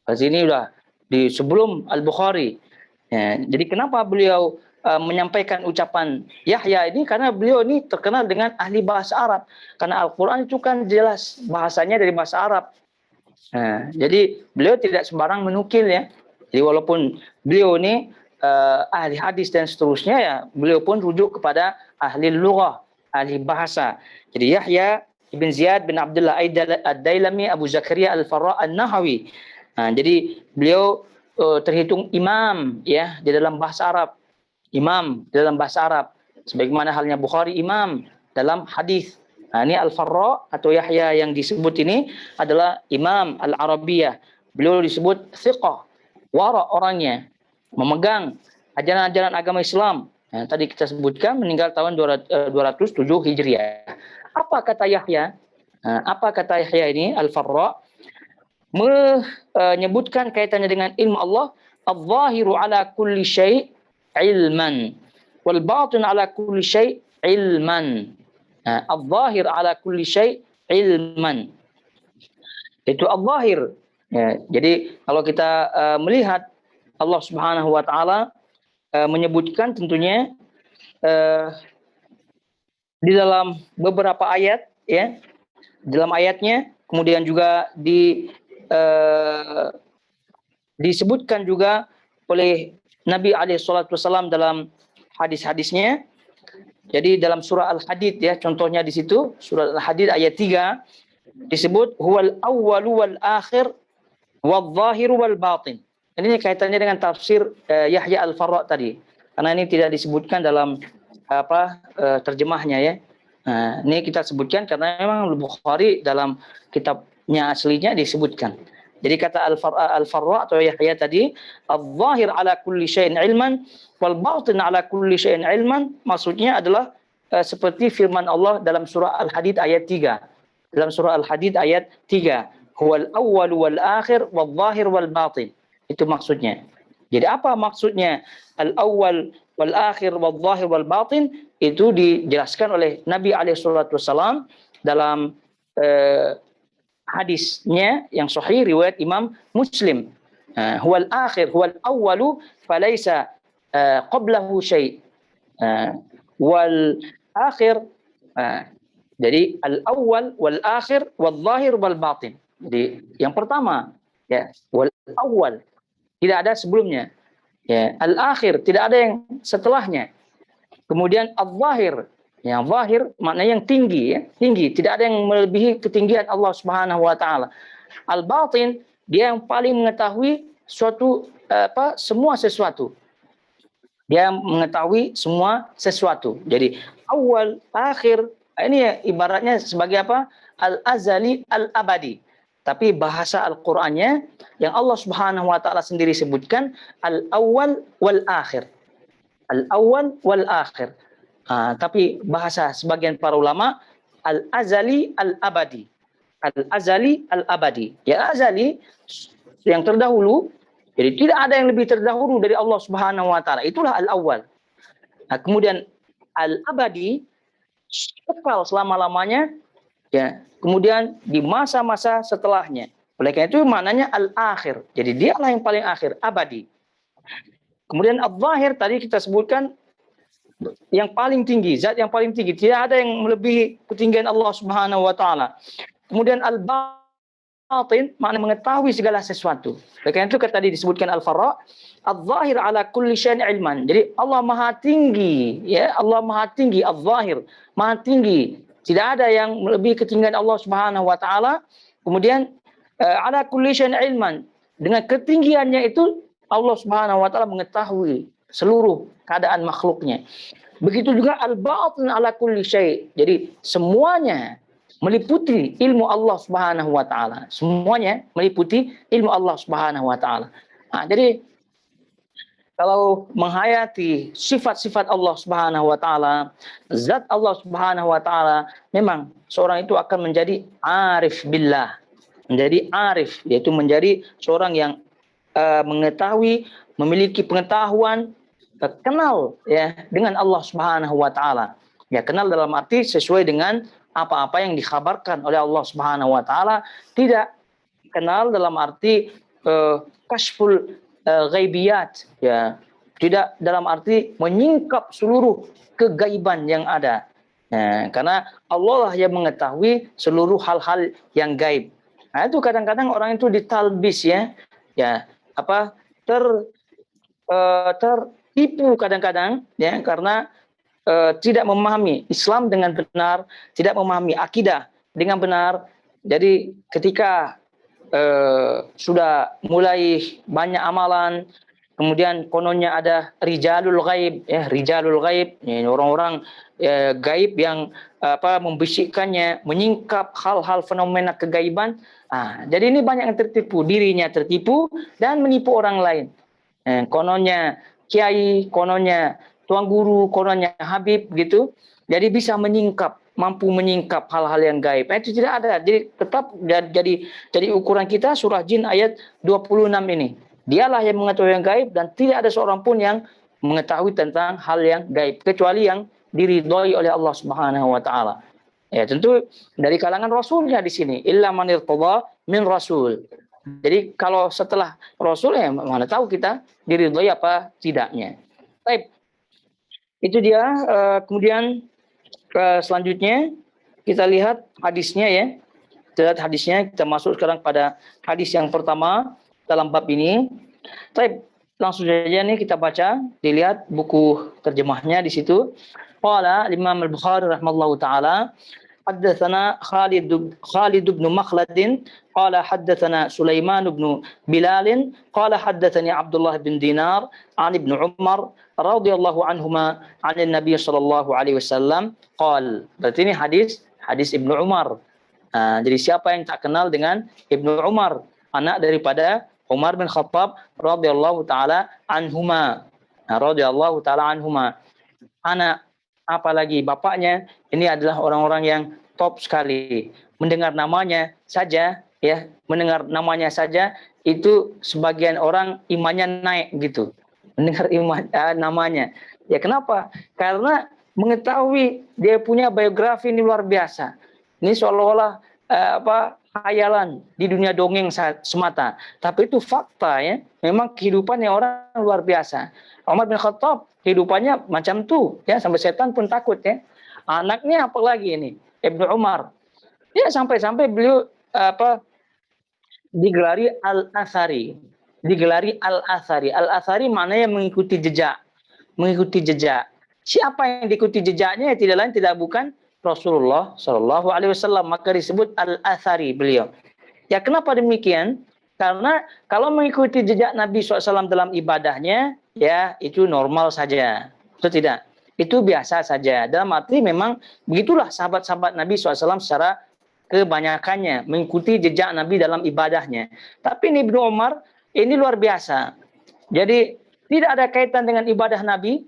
Di sini udah di sebelum Al-Bukhari. Ya, jadi kenapa beliau menyampaikan ucapan Yahya ini? Karena beliau ini terkenal dengan ahli bahasa Arab. Karena Al-Quran itu kan jelas bahasanya dari bahasa Arab. Nah, jadi beliau tidak sembarang menukil ya. Jadi walaupun beliau ini ahli hadis dan seterusnya ya, beliau pun rujuk kepada ahli lughah, ahli bahasa. Jadi Yahya bin Ziyad bin Abdullah Ad-Dailami Abu Zakaria Al-Farra An-Nahawi. Nah, jadi beliau terhitung imam ya di dalam bahasa Arab. Imam dalam bahasa Arab. Sebagaimana halnya Bukhari imam dalam hadis. Nah, ini Al-Farra atau Yahya yang disebut ini adalah Imam Al-Arabiyah. Beliau disebut thiqah, wara orangnya, memegang ajaran-ajaran agama Islam. Nah, tadi kita sebutkan meninggal tahun 207 Hijriah. Apa kata Yahya? Nah, apa kata Yahya ini? Al-Farra menyebutkan kaitannya dengan ilmu Allah. Al-zahiru ala kulli syai' ilman wal batin ala kulli syai' ilman. Al-zahir ala kulli syai' ilman. Itu al-zahir. Ya, jadi kalau kita melihat Allah Subhanahu wa taala menyebutkan tentunya di dalam beberapa ayat ya. Dalam ayatnya kemudian juga disebutkan juga oleh Nabi alaihi salatu wasallam dalam hadis-hadisnya. Jadi dalam surah Al-Hadid ya, contohnya di situ surah Al-Hadid ayat 3 disebut huwal awwalu wal akhir wal zahiru wal batin. Ini kaitannya dengan tafsir Yahya Al-Farra tadi. Karena ini tidak disebutkan dalam terjemahnya ya. Nah, ini kita sebutkan karena memang Bukhari dalam kitabnya aslinya disebutkan. Jadi kata Al-Farra atau Yahya tadi, al-zahir ala kulli syai'in ilman wal batin ala kulli syai'in ilman, maksudnya adalah seperti firman Allah dalam surah Al-Hadid ayat 3. Dalam surah Al-Hadid ayat 3, huwal awwal wal akhir wal zahir wal batin. Itu maksudnya. Jadi apa maksudnya al-awwal wal akhir wal zahir wal batin? Itu dijelaskan oleh Nabi alaihi salatu wasallam dalam hadisnya yang sahih riwayat Imam Muslim. Huwal akhir huwal awwalu falaysa qablahu syai'. Wal akhir jadi al awwal wal akhir wal zahir wal batin. Jadi yang pertama ya wal awwal tidak ada sebelumnya. Ya, al akhir tidak ada yang setelahnya. Kemudian al zahir, yang zahir maknanya yang tinggi ya, tinggi, tidak ada yang melebihi ketinggian Allah Subhanahu wa taala. Al batin dia yang paling mengetahui suatu semua sesuatu. Dia mengetahui semua sesuatu. Jadi awal, akhir, ini ya, ibaratnya sebagai apa? Al-azali, al-abadi. Tapi bahasa Al-Qur'annya yang Allah Subhanahu wa taala sendiri sebutkan al-awwal wal akhir. Al-awwal wal akhir. Tapi bahasa sebagian para ulama al-azali al-abadi. Al-azali al-abadi. Ya azali yang terdahulu. Jadi tidak ada yang lebih terdahulu dari Allah Subhanahu wa taala. Itulah al-awwal. Nah, kemudian al-abadi kekal selama-lamanya ya. Kemudian di masa-masa setelahnya. Oleh karena itu maknanya al-akhir. Jadi dialah yang paling akhir, abadi. Kemudian al-zahir tadi kita sebutkan yang paling tinggi, zat yang paling tinggi. Tidak ada yang melebihi ketinggian Allah Subhanahu wa taala. Kemudian al-batin makna mengetahui segala sesuatu. Oleh karena itu tadi disebutkan Al-Farra, al-zahir ala kulli syai'in ilman. Jadi Allah Maha tinggi, ya, Allah Maha tinggi, al-zahir, Maha tinggi. Tidak ada yang melebihi ketinggian Allah Subhanahu wa taala. Kemudian ala kulli syai'in ilman. Dengan ketinggiannya itu Allah Subhanahu wa taala mengetahui seluruh keadaan makhluknya. Begitu juga al-batin ala kulli syai'. Jadi semuanya meliputi ilmu Allah Subhanahu wa taala. Semuanya meliputi ilmu Allah Subhanahu wa taala. Nah, jadi kalau menghayati sifat-sifat Allah Subhanahu wa taala, zat Allah Subhanahu wa taala, memang seorang itu akan menjadi arif billah. Menjadi arif, yaitu menjadi seorang yang mengetahui, memiliki pengetahuan, kenal ya dengan Allah Subhanahu wa taala. Ya, kenal dalam arti sesuai dengan apa-apa yang dikhabarkan oleh Allah Subhanahu wa taala, tidak kenal dalam arti kasful ghaibiyat, ya, tidak dalam arti menyingkap seluruh kegaiban yang ada. Karena Allah lah yang mengetahui seluruh hal-hal yang gaib. Nah, itu kadang-kadang orang itu ditalbis ya apa tertipu kadang-kadang ya, karena tidak memahami Islam dengan benar, tidak memahami akidah dengan benar. Jadi ketika sudah mulai banyak amalan, kemudian kononnya ada rijalul ghaib, ya, rijalul ghaib, ya, orang-orang gaib yang membisikkannya, menyingkap hal-hal fenomena kegaiban. Jadi ini banyak yang tertipu, dirinya tertipu dan menipu orang lain. Kononnya kiai, kononnya tuan guru, kononnya habib gitu. Jadi bisa menyingkap, mampu menyingkap hal-hal yang gaib. Itu tidak ada. Jadi tetap jadi ukuran kita surah Jin ayat 26 ini. Dialah yang mengetahui yang gaib dan tidak ada seorang pun yang mengetahui tentang hal yang gaib kecuali yang diridhoi oleh Allah Subhanahu wa taala. Ya, tentu dari kalangan rasulnya di sini, illa man irtada min rasul. Jadi kalau setelah rasul ya mana tahu kita diridhoi apa tidaknya. Baik. Itu dia. Kemudian selanjutnya kita lihat hadisnya ya. Kita lihat hadisnya, kita masuk sekarang pada hadis yang pertama dalam bab ini. Baik, langsung saja nih kita baca, dilihat buku terjemahnya di situ. Qala Imam Al-Bukhari rahimallahu taala, haddatsana Khalid bin Makhlad qala haddatsana Sulaiman bin Bilal qala haddatsani Abdullah bin Dinar an Ibnu Umar radhiyallahu anhuma an Nabi sallallahu alaihi wasallam qala. Berarti ini hadis Ibnu Umar. Jadi siapa yang tak kenal dengan Ibnu Umar, anak daripada Umar bin Khattab radhiyallahu taala anhuma. Radhiyallahu taala anhuma. Anak apalagi bapaknya ini adalah orang-orang yang top sekali. Mendengar namanya saja ya, mendengar namanya saja itu sebagian orang imannya naik gitu. Mendengar namanya. Ya kenapa? Karena mengetahui dia punya biografi ini luar biasa. Ini seolah-olah khayalan di dunia dongeng semata, tapi itu fakta ya. Memang kehidupannya orang luar biasa. Umar bin Khattab kehidupannya macam tuh ya, sampai setan pun takut ya. Anaknya apalagi ini Ibnu Umar. Ya sampai-sampai beliau digelari Al-Athari. Digelari Al-Athari. Al-Athari maknanya mengikuti jejak. Mengikuti jejak. Siapa yang diikuti jejaknya ya tidak lain tidak bukan Rasulullah Shallallahu Alaihi Wasallam, maka disebut Al-Athari beliau. Ya kenapa demikian? Karena kalau mengikuti jejak Nabi SAW dalam ibadahnya, ya itu normal saja. Itu tidak. Itu biasa saja. Dalam arti memang begitulah sahabat-sahabat Nabi SAW secara kebanyakannya mengikuti jejak Nabi dalam ibadahnya. Tapi ini Ibnu Umar ini luar biasa. Jadi tidak ada kaitan dengan ibadah Nabi.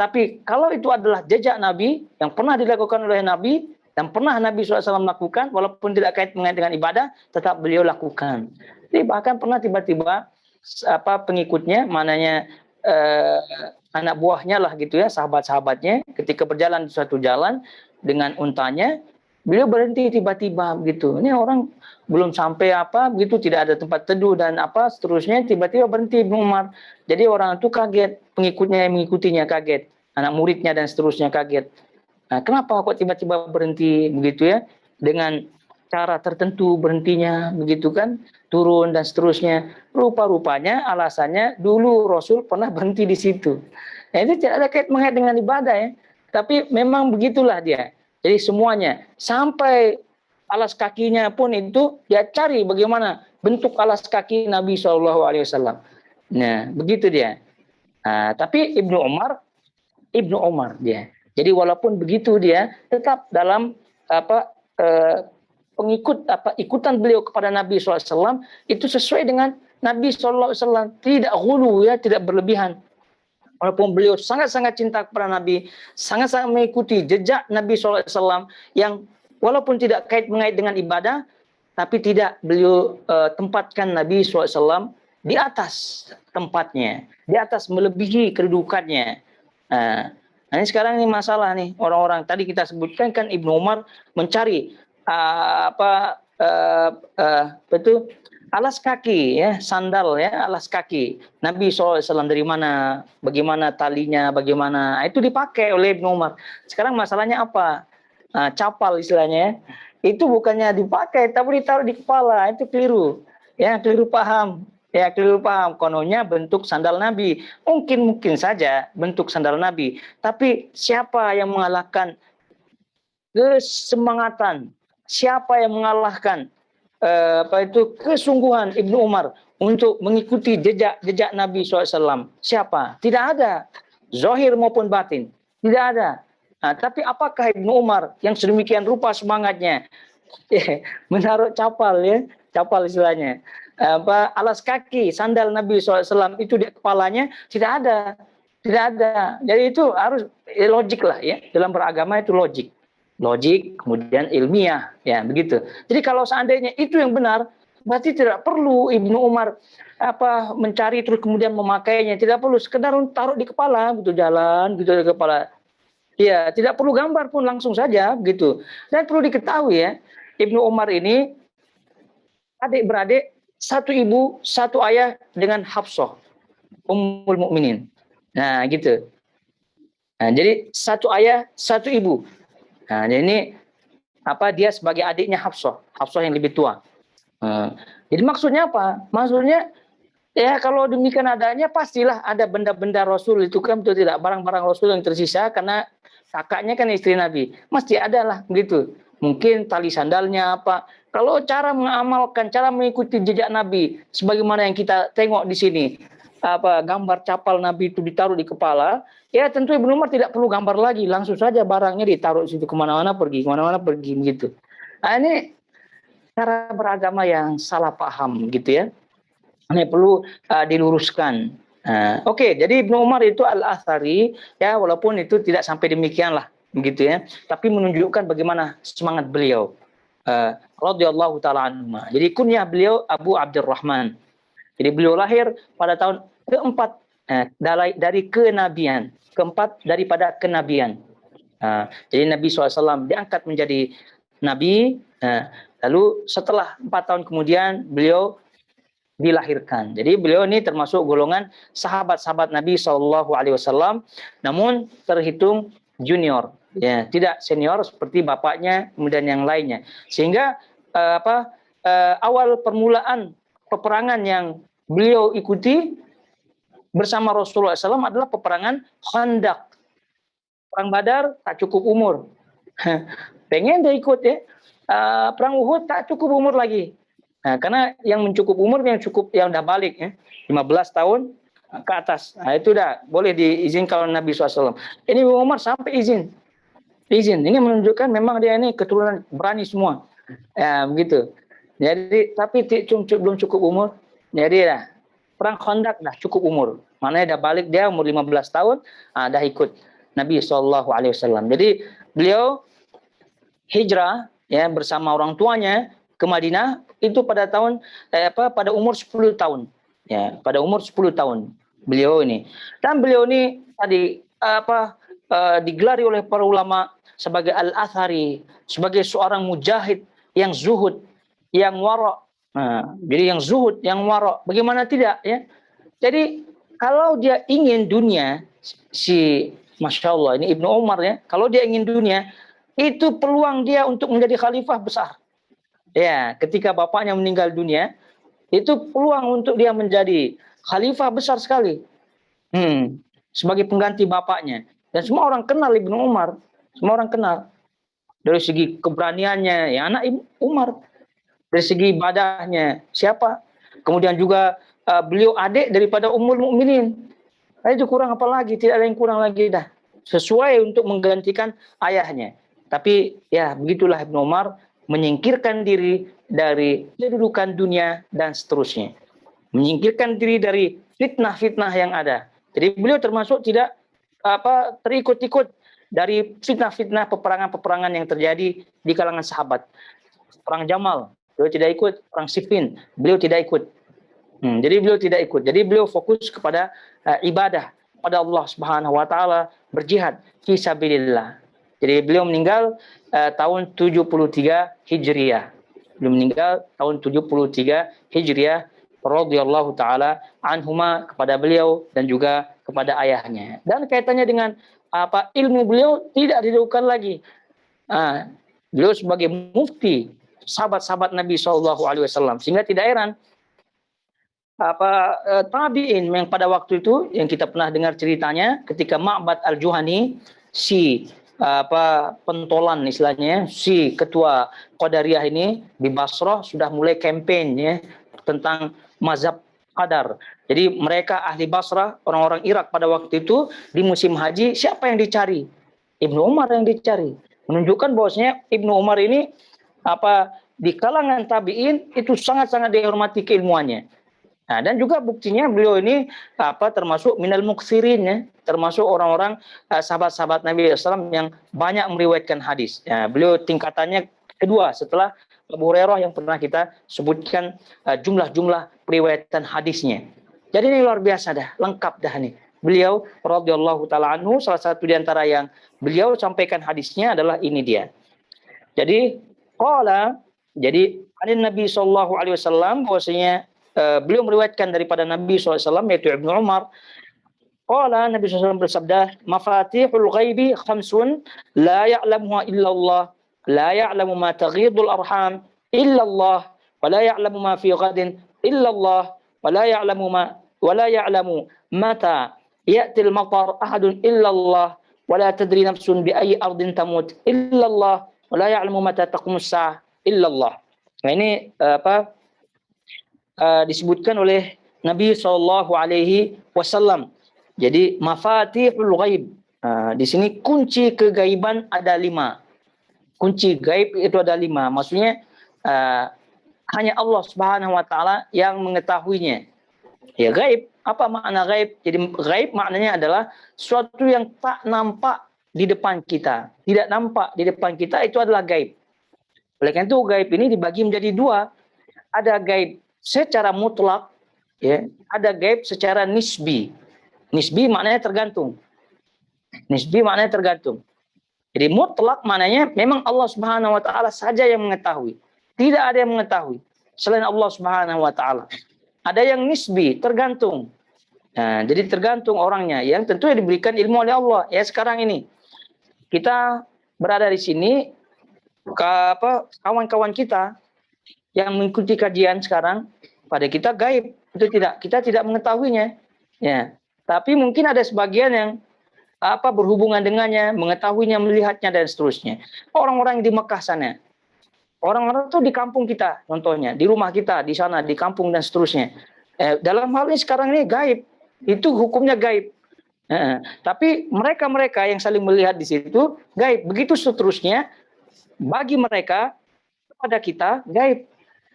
Tapi kalau itu adalah jejak Nabi yang pernah dilakukan oleh Nabi dan pernah Nabi SAW lakukan, walaupun tidak kait dengan ibadah, tetap beliau lakukan. Jadi bahkan pernah tiba-tiba pengikutnya, mananya anak buahnya lah gitu ya, sahabat-sahabatnya, ketika berjalan di suatu jalan dengan untanya, beliau berhenti tiba-tiba gitu. Ini orang belum sampai begitu, tidak ada tempat teduh dan seterusnya, tiba-tiba berhenti Ibnu Umar. Jadi orang itu kaget, pengikutnya yang mengikutinya kaget, anak muridnya dan seterusnya kaget. Nah, kenapa kok tiba-tiba berhenti begitu ya? Dengan cara tertentu berhentinya begitu kan, turun dan seterusnya. Rupa-rupanya alasannya dulu Rasul pernah berhenti di situ. Nah, itu tidak ada kait-mengait dengan ibadah ya. Tapi memang begitulah dia. Jadi semuanya sampai alas kakinya pun itu dia cari bagaimana bentuk alas kaki Nabi SAW. Nah, begitu dia. Tapi Ibnu Umar dia. Jadi walaupun begitu dia tetap dalam ikutan beliau kepada Nabi SAW itu sesuai dengan Nabi SAW, tidak ghulu ya, tidak berlebihan. Walaupun beliau sangat-sangat cinta kepada Nabi, sangat-sangat mengikuti jejak Nabi SAW yang walaupun tidak mengait dengan ibadah, tapi tidak beliau tempatkan Nabi SAW di atas tempatnya, di atas melebihi kedudukannya. Nah, ini sekarang ini masalah nih orang-orang tadi kita sebutkan kan Ibnu Umar mencari betul alas kaki ya, sandal ya, alas kaki Nabi SAW dari mana, bagaimana talinya, bagaimana itu dipakai oleh Ibnu Umar. Sekarang masalahnya apa? Capal istilahnya, itu bukannya dipakai tapi ditaruh di kepala, itu keliru. Ya, keliru paham. Ya, keliru paham. Kononnya bentuk sandal Nabi. Mungkin saja bentuk sandal Nabi. Tapi siapa yang mengalahkan kesemangatan? Siapa yang mengalahkan kesungguhan Ibnu Umar untuk mengikuti jejak Nabi SAW? Siapa? Tidak ada. Zahir maupun batin. Tidak ada. Nah, tapi apakah Ibnu Umar yang sedemikian rupa semangatnya menaruh capal ya, capal istilahnya, alas kaki sandal Nabi SAW itu di kepalanya? Tidak ada, tidak ada. Jadi itu harus logik lah ya, dalam beragama itu logik kemudian ilmiah ya begitu. Jadi kalau seandainya itu yang benar, berarti tidak perlu Ibnu Umar mencari terus kemudian memakainya, tidak perlu sekedar taruh di kepala gitu, jalan gitu di kepala. Ya, tidak perlu gambar pun, langsung saja gitu. Dan perlu diketahui ya, Ibnu Umar ini adik-beradik, satu ibu, satu ayah dengan Hafsah, Ummul Mukminin. Nah, gitu. Nah, jadi satu ayah, satu ibu. Nah, ini dia sebagai adiknya Hafsah yang lebih tua. Jadi maksudnya apa? Maksudnya ya kalau demikian adanya pastilah ada benda-benda Rasul itu kan, betul tidak, barang-barang Rasul yang tersisa karena kakaknya kan istri Nabi, mesti ada lah begitu. Mungkin tali sandalnya apa. Kalau cara mengamalkan, cara mengikuti jejak Nabi sebagaimana yang kita tengok di sini, gambar capal Nabi itu ditaruh di kepala, ya tentu Ibnu Umar tidak perlu gambar lagi, langsung saja barangnya ditaruh di situ, kemana-mana pergi gitu. Nah, ini cara beragama yang salah paham gitu ya. Ini perlu diluruskan. Oke, jadi Ibnu Umar itu al-Athari ya, walaupun itu tidak sampai demikian lah begitu ya, tapi menunjukkan bagaimana semangat beliau radhiyallahu taala anhu. Jadi kunyah beliau Abu Abdurrahman. Jadi beliau lahir pada tahun keempat dari kenabian, keempat daripada kenabian. Jadi Nabi SAW diangkat menjadi nabi, lalu setelah 4 tahun kemudian beliau dilahirkan. Jadi beliau ini termasuk golongan sahabat-sahabat Nabi SAW, namun terhitung junior, ya, tidak senior seperti bapaknya kemudian yang lainnya. Sehingga awal permulaan peperangan yang beliau ikuti bersama Rasulullah SAW adalah peperangan Khandaq. Perang Badar tak cukup umur, pengen dia ikut ya. Perang Uhud tak cukup umur lagi. Nah, karena yang mencukup umur yang udah balik ya, 15 tahun ke atas. Nah, itu udah boleh diizinkan oleh Nabi SAW. Ini Umar sampai izin. Ini menunjukkan memang dia ini keturunan berani semua. Ya, begitu. Jadi tapi belum cukup umur. Jadi perang Khandaq dah cukup umur. Maknanya dah balik dia umur 15 tahun, dah ikut Nabi SAW. Jadi beliau hijrah ya bersama orang tuanya ke Madinah itu pada tahun pada umur 10 tahun. Ya, pada umur 10 tahun beliau ini. Dan beliau ini tadi digelari oleh para ulama sebagai al-Athari, sebagai seorang mujahid yang zuhud, yang wara'. Jadi yang zuhud, yang wara', bagaimana tidak ya? Jadi kalau dia ingin dunia, Masya Allah, ini Ibnu Umar ya, kalau dia ingin dunia, itu peluang dia untuk menjadi khalifah besar. Ya, ketika bapaknya meninggal dunia, itu peluang untuk dia menjadi khalifah besar sekali. Sebagai pengganti bapaknya. Dan semua orang kenal Ibnu Umar. Semua orang kenal. Dari segi keberaniannya, ya anak Umar. Dari segi ibadahnya, siapa? Kemudian juga beliau adik daripada Ummul Mukminin. Nah, itu kurang apa lagi? Tidak ada yang kurang lagi dah. Sesuai untuk menggantikan ayahnya. Tapi ya begitulah Ibnu Umar menyingkirkan diri dari kedudukan dunia dan seterusnya. Menyingkirkan diri dari fitnah-fitnah yang ada. Jadi beliau termasuk tidak terikut-ikut dari fitnah-fitnah peperangan-peperangan yang terjadi di kalangan sahabat. Perang Jamal, beliau tidak ikut. Perang Siffin, beliau tidak ikut. Jadi beliau tidak ikut. Jadi beliau fokus kepada ibadah pada Allah Subhanahu wa taala, berjihad fi sabilillah. Jadi beliau meninggal tahun 73 Hijriah. Beliau meninggal tahun 73 Hijriah radhiyallahu taala anhuma, kepada beliau dan juga kepada ayahnya. Dan kaitannya dengan ilmu beliau tidak diragukan lagi. Beliau sebagai mufti sahabat-sahabat Nabi SAW, sehingga tidak heran tabi'in yang pada waktu itu yang kita pernah dengar ceritanya ketika Ma'bad Al-Juhani, si pentolan istilahnya, si ketua Qadariyah ini di Basrah sudah mulai campaign ya tentang mazhab Qadar. Jadi mereka ahli Basrah, orang-orang Irak pada waktu itu di musim haji, siapa yang dicari? Ibnu Umar yang dicari. Menunjukkan bahwasanya Ibnu Umar ini di kalangan tabi'in itu sangat-sangat dihormati keilmuannya. Nah, dan juga buktinya beliau ini termasuk minal muksirin ya, termasuk orang-orang sahabat-sahabat Nabi SAW yang banyak meriwayatkan hadis. Ya, beliau tingkatannya kedua setelah Abu Hurairah yang pernah kita sebutkan jumlah-jumlah periwayatan hadisnya. Jadi ini luar biasa dah, lengkap dah nih. Beliau radhiyallahu taala anhu, salah satu di antara yang beliau sampaikan hadisnya adalah ini dia. Jadi jadi Nabi sallallahu alaihi wasallam bahwasanya beliau meriwayatkan daripada Nabi SAW yaitu Ibnu Umar. Qala Nabi SAW bersabda, mafatihul ghaibi khamsun la ya'lamuha illallah, la ya'lamu ma taghidul arham illallah, wa la ya'lamu ma fi ghadin illallah, wa la ya'lamu mata ya'til matar ahadun illallah, wa la tadri nafsun bi ayyi ardin tamut illallah, wa la ya'lamu mata taqumus sa'ah illallah. Nah ini disebutkan oleh Nabi Shallallahu Alaihi Wasallam. Jadi mafatihul ghaib. Di sini kunci kegaiban ada 5. Kunci gaib itu ada 5. Maksudnya hanya Allah Subhanahu Wa Taala yang mengetahuinya. Ya gaib. Apa makna gaib? Jadi gaib maknanya adalah sesuatu yang tak nampak di depan kita. Tidak nampak di depan kita, itu adalah gaib. Oleh karena itu gaib ini dibagi menjadi 2. Ada gaib secara mutlak, ya, ada gaib secara nisbi. Nisbi maknanya tergantung. Nisbi maknanya tergantung. Jadi mutlak maknanya memang Allah Subhanahu wa taala saja yang mengetahui. Tidak ada yang mengetahui selain Allah Subhanahu wa taala. Ada yang nisbi, tergantung. Nah, jadi tergantung orangnya yang tentu diberikan ilmu oleh Allah. Ya sekarang ini kita berada di sini, kawan-kawan kita yang mengikuti kajian sekarang, pada kita gaib, itu kita tidak mengetahuinya, ya. Tapi mungkin ada sebagian yang berhubungan dengannya, mengetahuinya, melihatnya dan seterusnya. Orang-orang di Mekah sana, orang-orang itu di kampung kita, contohnya di rumah kita, di sana, di kampung dan seterusnya. Dalam hal ini sekarang ini gaib, itu hukumnya gaib. Tapi mereka yang saling melihat di situ gaib, begitu seterusnya. Bagi mereka, kepada kita gaib.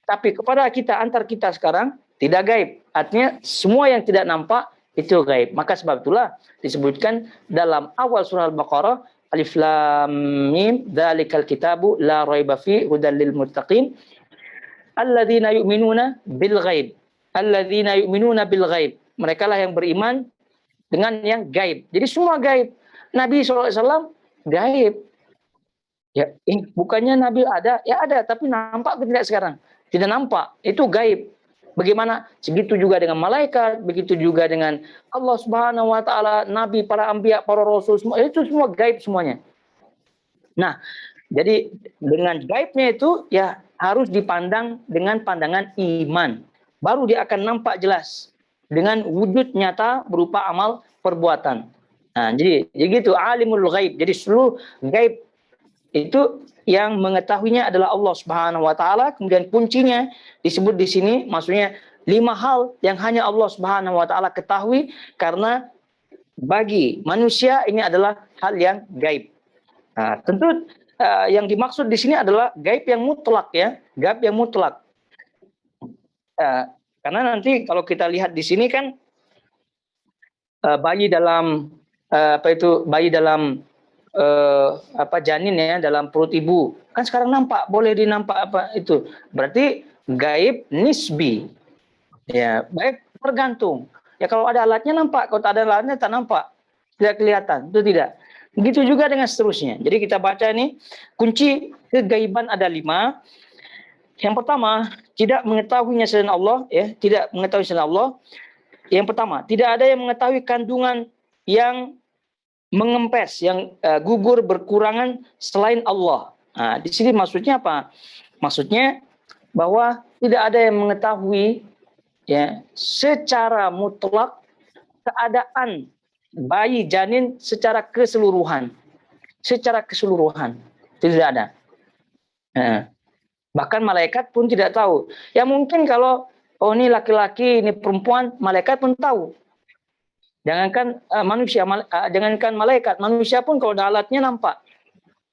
Tapi kepada kita, antar kita sekarang, tidak gaib. Artinya semua yang tidak nampak itu gaib. Maka sebab itulah disebutkan dalam awal surah Al-Baqarah, Alif Lam Mim, dzalikal kitabu la raiba fi hudal lil muttaqin, alladzina yu'minuna bil ghaib. Alladzina yu'minuna bil ghaib. Mereka lah yang beriman dengan yang gaib. Jadi semua gaib. Nabi SAW gaib. Ya, bukannya Nabi ada, ya ada, tapi nampak atau tidak sekarang? Tidak nampak, itu gaib. Bagaimana? Segitu juga dengan malaikat, begitu juga dengan Allah Subhanahu wa taala, nabi, para anbiya, para rasul, semua itu semua gaib semuanya. Nah, jadi dengan gaibnya itu ya harus dipandang dengan pandangan iman. Baru dia akan nampak jelas dengan wujud nyata berupa amal perbuatan. Nah, jadi gitu alimul ghaib. Jadi seluruh gaib itu yang mengetahuinya adalah Allah Subhanahu wa taala. Kemudian kuncinya disebut di sini, maksudnya 5 hal yang hanya Allah Subhanahu wa taala ketahui, karena bagi manusia ini adalah hal yang gaib. Nah, tentu yang dimaksud di sini adalah gaib yang mutlak ya, gaib yang mutlak. Karena nanti kalau kita lihat di sini kan bayi dalam bayi dalam janin ya, dalam perut ibu. Kan sekarang nampak, boleh dinampak apa itu. Berarti gaib nisbi. Ya, baik tergantung. Ya kalau ada alatnya nampak, kalau tak ada alatnya tak nampak. Tidak kelihatan, itu tidak. Begitu juga dengan seterusnya. Jadi kita baca ini, kunci kegaiban ada 5. Yang pertama, tidak mengetahuinya selain Allah, ya, tidak mengetahui selain Allah. Yang pertama, tidak ada yang mengetahui kandungan yang mengempes, yang gugur berkurangan selain Allah. Nah, di sini maksudnya apa? Maksudnya bahwa tidak ada yang mengetahui ya secara mutlak keadaan bayi janin secara keseluruhan. Secara keseluruhan tidak ada. Nah, bahkan malaikat pun tidak tahu. Ya mungkin kalau ini laki-laki, ini perempuan, malaikat pun tahu. Jangankan jangankan malaikat, manusia pun kalau ada alatnya nampak.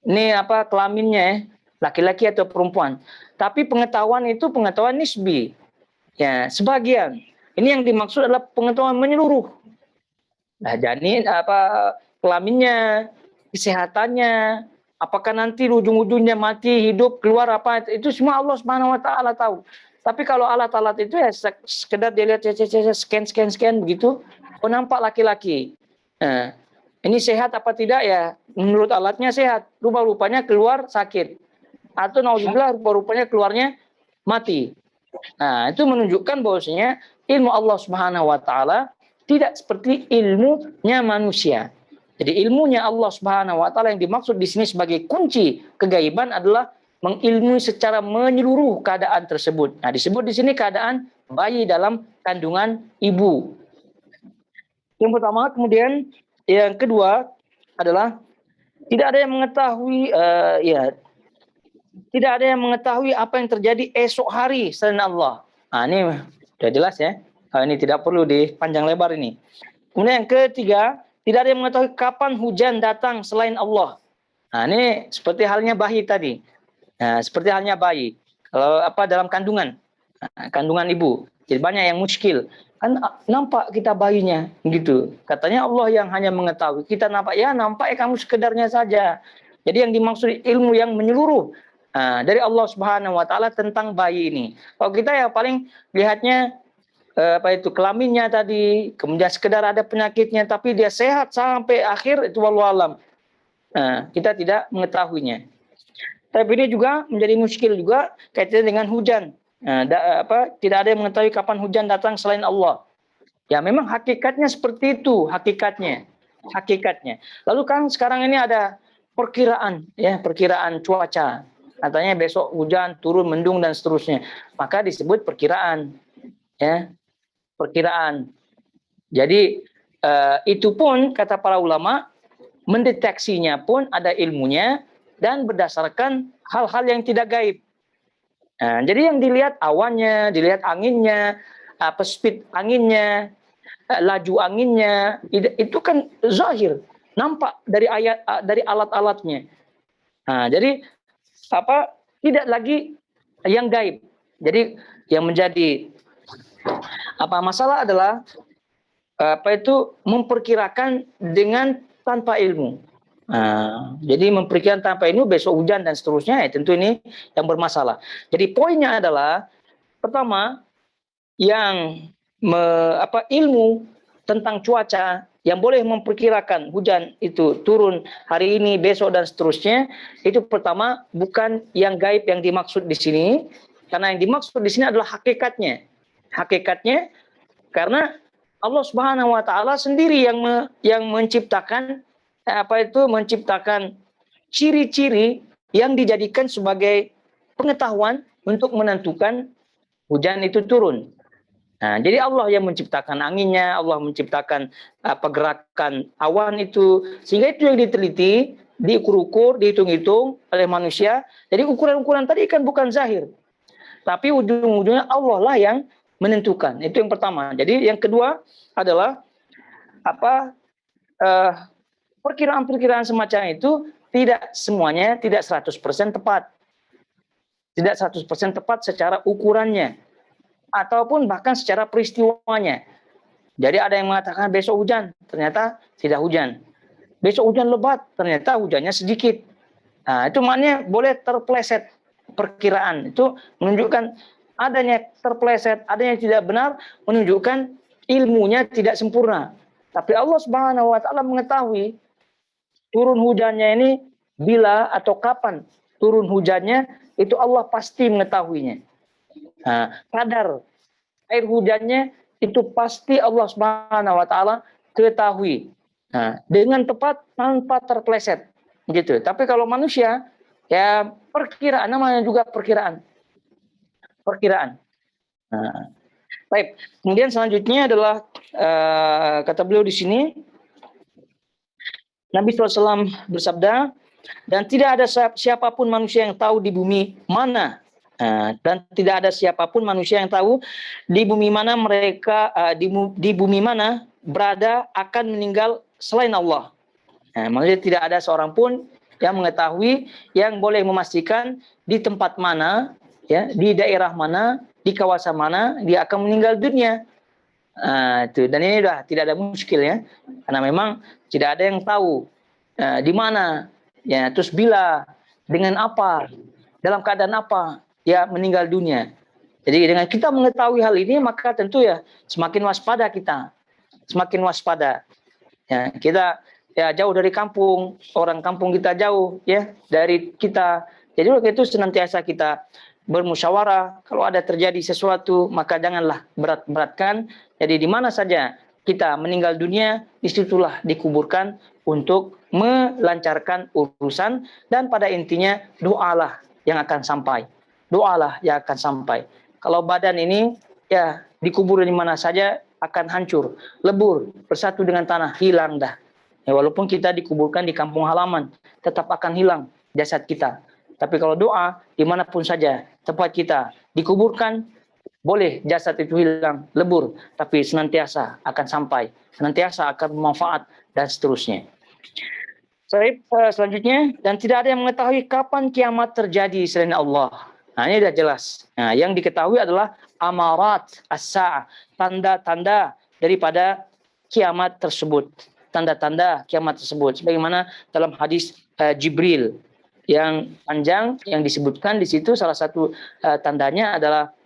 Ini kelaminnya, laki-laki atau perempuan. Tapi pengetahuan itu pengetahuan nisbi. Ya, sebagian. Ini yang dimaksud adalah pengetahuan menyeluruh. Nah, janin kelaminnya, kesehatannya, apakah nanti ujung-ujungnya mati, hidup, keluar apa, itu semua Allah Subhanahu wa taala tahu. Tapi kalau alat-alat itu ya sekedar dilihat scan begitu, nampak laki-laki. Nah, ini sehat apa tidak ya? Menurut alatnya sehat, rupa-rupanya keluar sakit. Atau naudzubillah rupa-rupanya keluarnya mati. Nah, itu menunjukkan bahwasanya ilmu Allah Subhanahu wa taala tidak seperti ilmunya manusia. Jadi ilmunya Allah Subhanahu wa taala yang dimaksud di sini sebagai kunci kegaiban adalah mengilmui secara menyeluruh keadaan tersebut. Nah, disebut di sini keadaan bayi dalam kandungan ibu. Yang pertama, kemudian yang kedua adalah tidak ada yang mengetahui tidak ada yang mengetahui apa yang terjadi esok hari selain Allah. Nah, ini sudah jelas ya. Ini tidak perlu dipanjang lebar ini. Kemudian yang ketiga, tidak ada yang mengetahui kapan hujan datang selain Allah. Nah, ini seperti halnya bayi tadi. Nah, seperti halnya bayi. Kalau dalam kandungan ibu. Jadi banyak yang muskil. Kan nampak kita bayinya gitu. Katanya Allah yang hanya mengetahui. Kita nampak kamu sekedarnya saja. Jadi yang dimaksud ilmu yang menyeluruh dari Allah Subhanahu wa taala tentang bayi ini. Kalau kita ya paling lihatnya kelaminnya tadi, kemudian sekedar ada penyakitnya tapi dia sehat sampai akhir, itu wallahu alam. Kita tidak mengetahuinya. Tapi ini juga menjadi muskil juga kaitannya dengan hujan. Tidak ada yang mengetahui kapan hujan datang selain Allah. Ya memang hakikatnya seperti itu, hakikatnya. Lalu kan sekarang ini ada perkiraan cuaca. Katanya besok hujan, turun, mendung dan seterusnya. Maka disebut perkiraan. Ya. Perkiraan. Jadi itu pun kata para ulama mendeteksinya pun ada ilmunya dan berdasarkan hal-hal yang tidak gaib. Nah, jadi yang dilihat awannya, dilihat anginnya, speed anginnya, laju anginnya, itu kan zahir, nampak dari alat-alatnya. Nah, jadi tidak lagi yang gaib. Jadi yang menjadi masalah adalah memperkirakan dengan tanpa ilmu. Jadi memperkirakan tanpa ilmu besok hujan dan seterusnya, tentu ini yang bermasalah. Jadi poinnya adalah pertama yang ilmu tentang cuaca yang boleh memperkirakan hujan itu turun hari ini, besok dan seterusnya, itu pertama bukan yang gaib yang dimaksud di sini, karena yang dimaksud di sini adalah hakikatnya. Hakikatnya karena Allah Subhanahu wa taala sendiri yang menciptakan menciptakan ciri-ciri yang dijadikan sebagai pengetahuan untuk menentukan hujan itu turun. Nah, jadi Allah yang menciptakan anginnya, Allah menciptakan pergerakan awan itu, sehingga itu yang diteliti, diukur-ukur, dihitung-hitung oleh manusia. Jadi ukuran-ukuran tadi kan bukan zahir, tapi ujung-ujungnya Allah lah yang menentukan. Itu yang pertama. Jadi yang kedua adalah perkiraan-perkiraan semacam itu tidak semuanya tidak 100% tepat. Tidak 100% tepat secara ukurannya ataupun bahkan secara peristiwanya. Jadi ada yang mengatakan besok hujan, ternyata tidak hujan. Besok hujan lebat, ternyata hujannya sedikit. Nah, itu maknanya boleh terpleset perkiraan. Itu menunjukkan adanya terpleset, adanya tidak benar, menunjukkan ilmunya tidak sempurna. Tapi Allah Subhanahu wa taala mengetahui turun hujannya ini bila atau kapan turun hujannya, itu Allah pasti mengetahuinya. Nah, kadar air hujannya itu pasti Allah Subhanahu wa taala ketahui. Nah, dengan tepat tanpa terpleset gitu. Tapi kalau manusia ya perkiraan, namanya juga perkiraan. Nah, baik. Kemudian selanjutnya adalah kata beliau di sini, Nabi SAW bersabda, dan tidak ada siapapun manusia yang tahu di bumi mana, dan tidak ada siapapun manusia yang tahu di bumi mana mereka di bumi mana berada akan meninggal selain Allah. Maksudnya tidak ada seorang pun yang mengetahui, yang boleh memastikan di tempat mana, ya, di daerah mana, di kawasan mana dia akan meninggal dunia. Dan ini sudah tidak ada muskil ya, karena memang tidak ada yang tahu di mana, ya, terus bila, dengan apa, dalam keadaan apa dia meninggal dunia. Jadi dengan kita mengetahui hal ini, maka tentu ya semakin waspada kita, semakin waspada. Ya, kita ya jauh dari kampung, orang kampung kita jauh ya dari kita. Jadi waktu itu senantiasa kita bermusyawarah, kalau ada terjadi sesuatu maka janganlah berat-beratkan. Jadi di mana saja kita meninggal dunia, disitulah dikuburkan untuk melancarkan urusan, dan pada intinya doalah yang akan sampai. Doalah yang akan sampai. Kalau badan ini ya dikubur di mana saja akan hancur, lebur, bersatu dengan tanah, hilang dah. Ya, walaupun kita dikuburkan di kampung halaman, tetap akan hilang jasad kita. Tapi kalau doa, dimanapun saja tempat kita dikuburkan, boleh jasad itu hilang, lebur, tapi senantiasa akan sampai, senantiasa akan bermanfaat, dan seterusnya. Selanjutnya, dan tidak ada yang mengetahui kapan kiamat terjadi selain Allah. Nah, ini sudah jelas. Nah, yang diketahui adalah amarat as-sa'ah, tanda-tanda daripada kiamat tersebut. Tanda-tanda kiamat tersebut. Sebagaimana dalam hadis Jibril yang panjang yang disebutkan di situ, salah satu tandanya adalah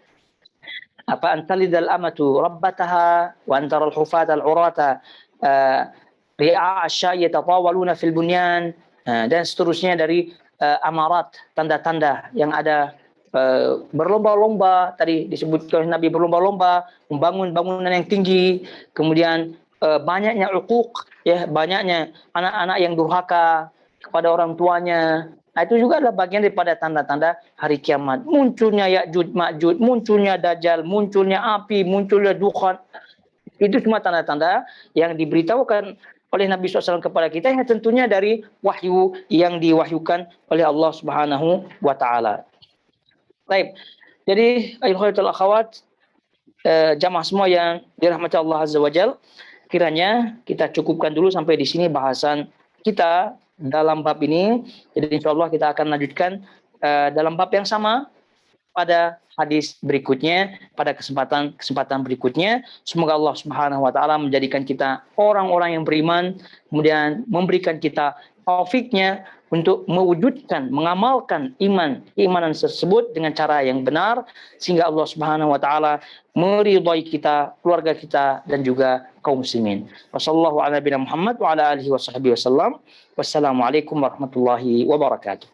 antalidal amatu rabbataha wa antaral hufat al-urata ri'a asya yatatawaluna fil bunyan, dan seterusnya dari amarat, tanda-tanda yang ada. Berlomba-lomba, tadi disebutkan Nabi berlomba-lomba membangun bangunan yang tinggi, kemudian banyaknya uquq, ya, banyaknya anak-anak yang durhaka kepada orang tuanya. Nah, itu juga adalah bagian daripada tanda-tanda hari kiamat. Munculnya Ya'juj Ma'juj, munculnya Dajjal, munculnya api, munculnya dukhan. Itu semua tanda-tanda yang diberitahukan oleh Nabi SAW kepada kita, yang tentunya dari wahyu yang diwahyukan oleh Allah Subhanahu wa taala. Baik. Jadi ayyuhal akhwat, jamaah semua yang dirahmati Allah Azza wa Jalla, kiranya kita cukupkan dulu sampai di sini bahasan kita dalam bab ini. Jadi insyaallah kita akan lanjutkan dalam bab yang sama pada hadis berikutnya, pada kesempatan berikutnya. Semoga Allah Subhanahu wa taala menjadikan kita orang-orang yang beriman, kemudian memberikan kita taufiknya untuk mewujudkan, mengamalkan keimanan tersebut dengan cara yang benar, sehingga Allah Subhanahu wa taala meridhai kita, keluarga kita, dan juga kaum muslimin. Wassallallahu ala nabiyina Muhammad wa ala alihi washabbihi wasallam. Wassalamualaikum warahmatullahi wabarakatuh.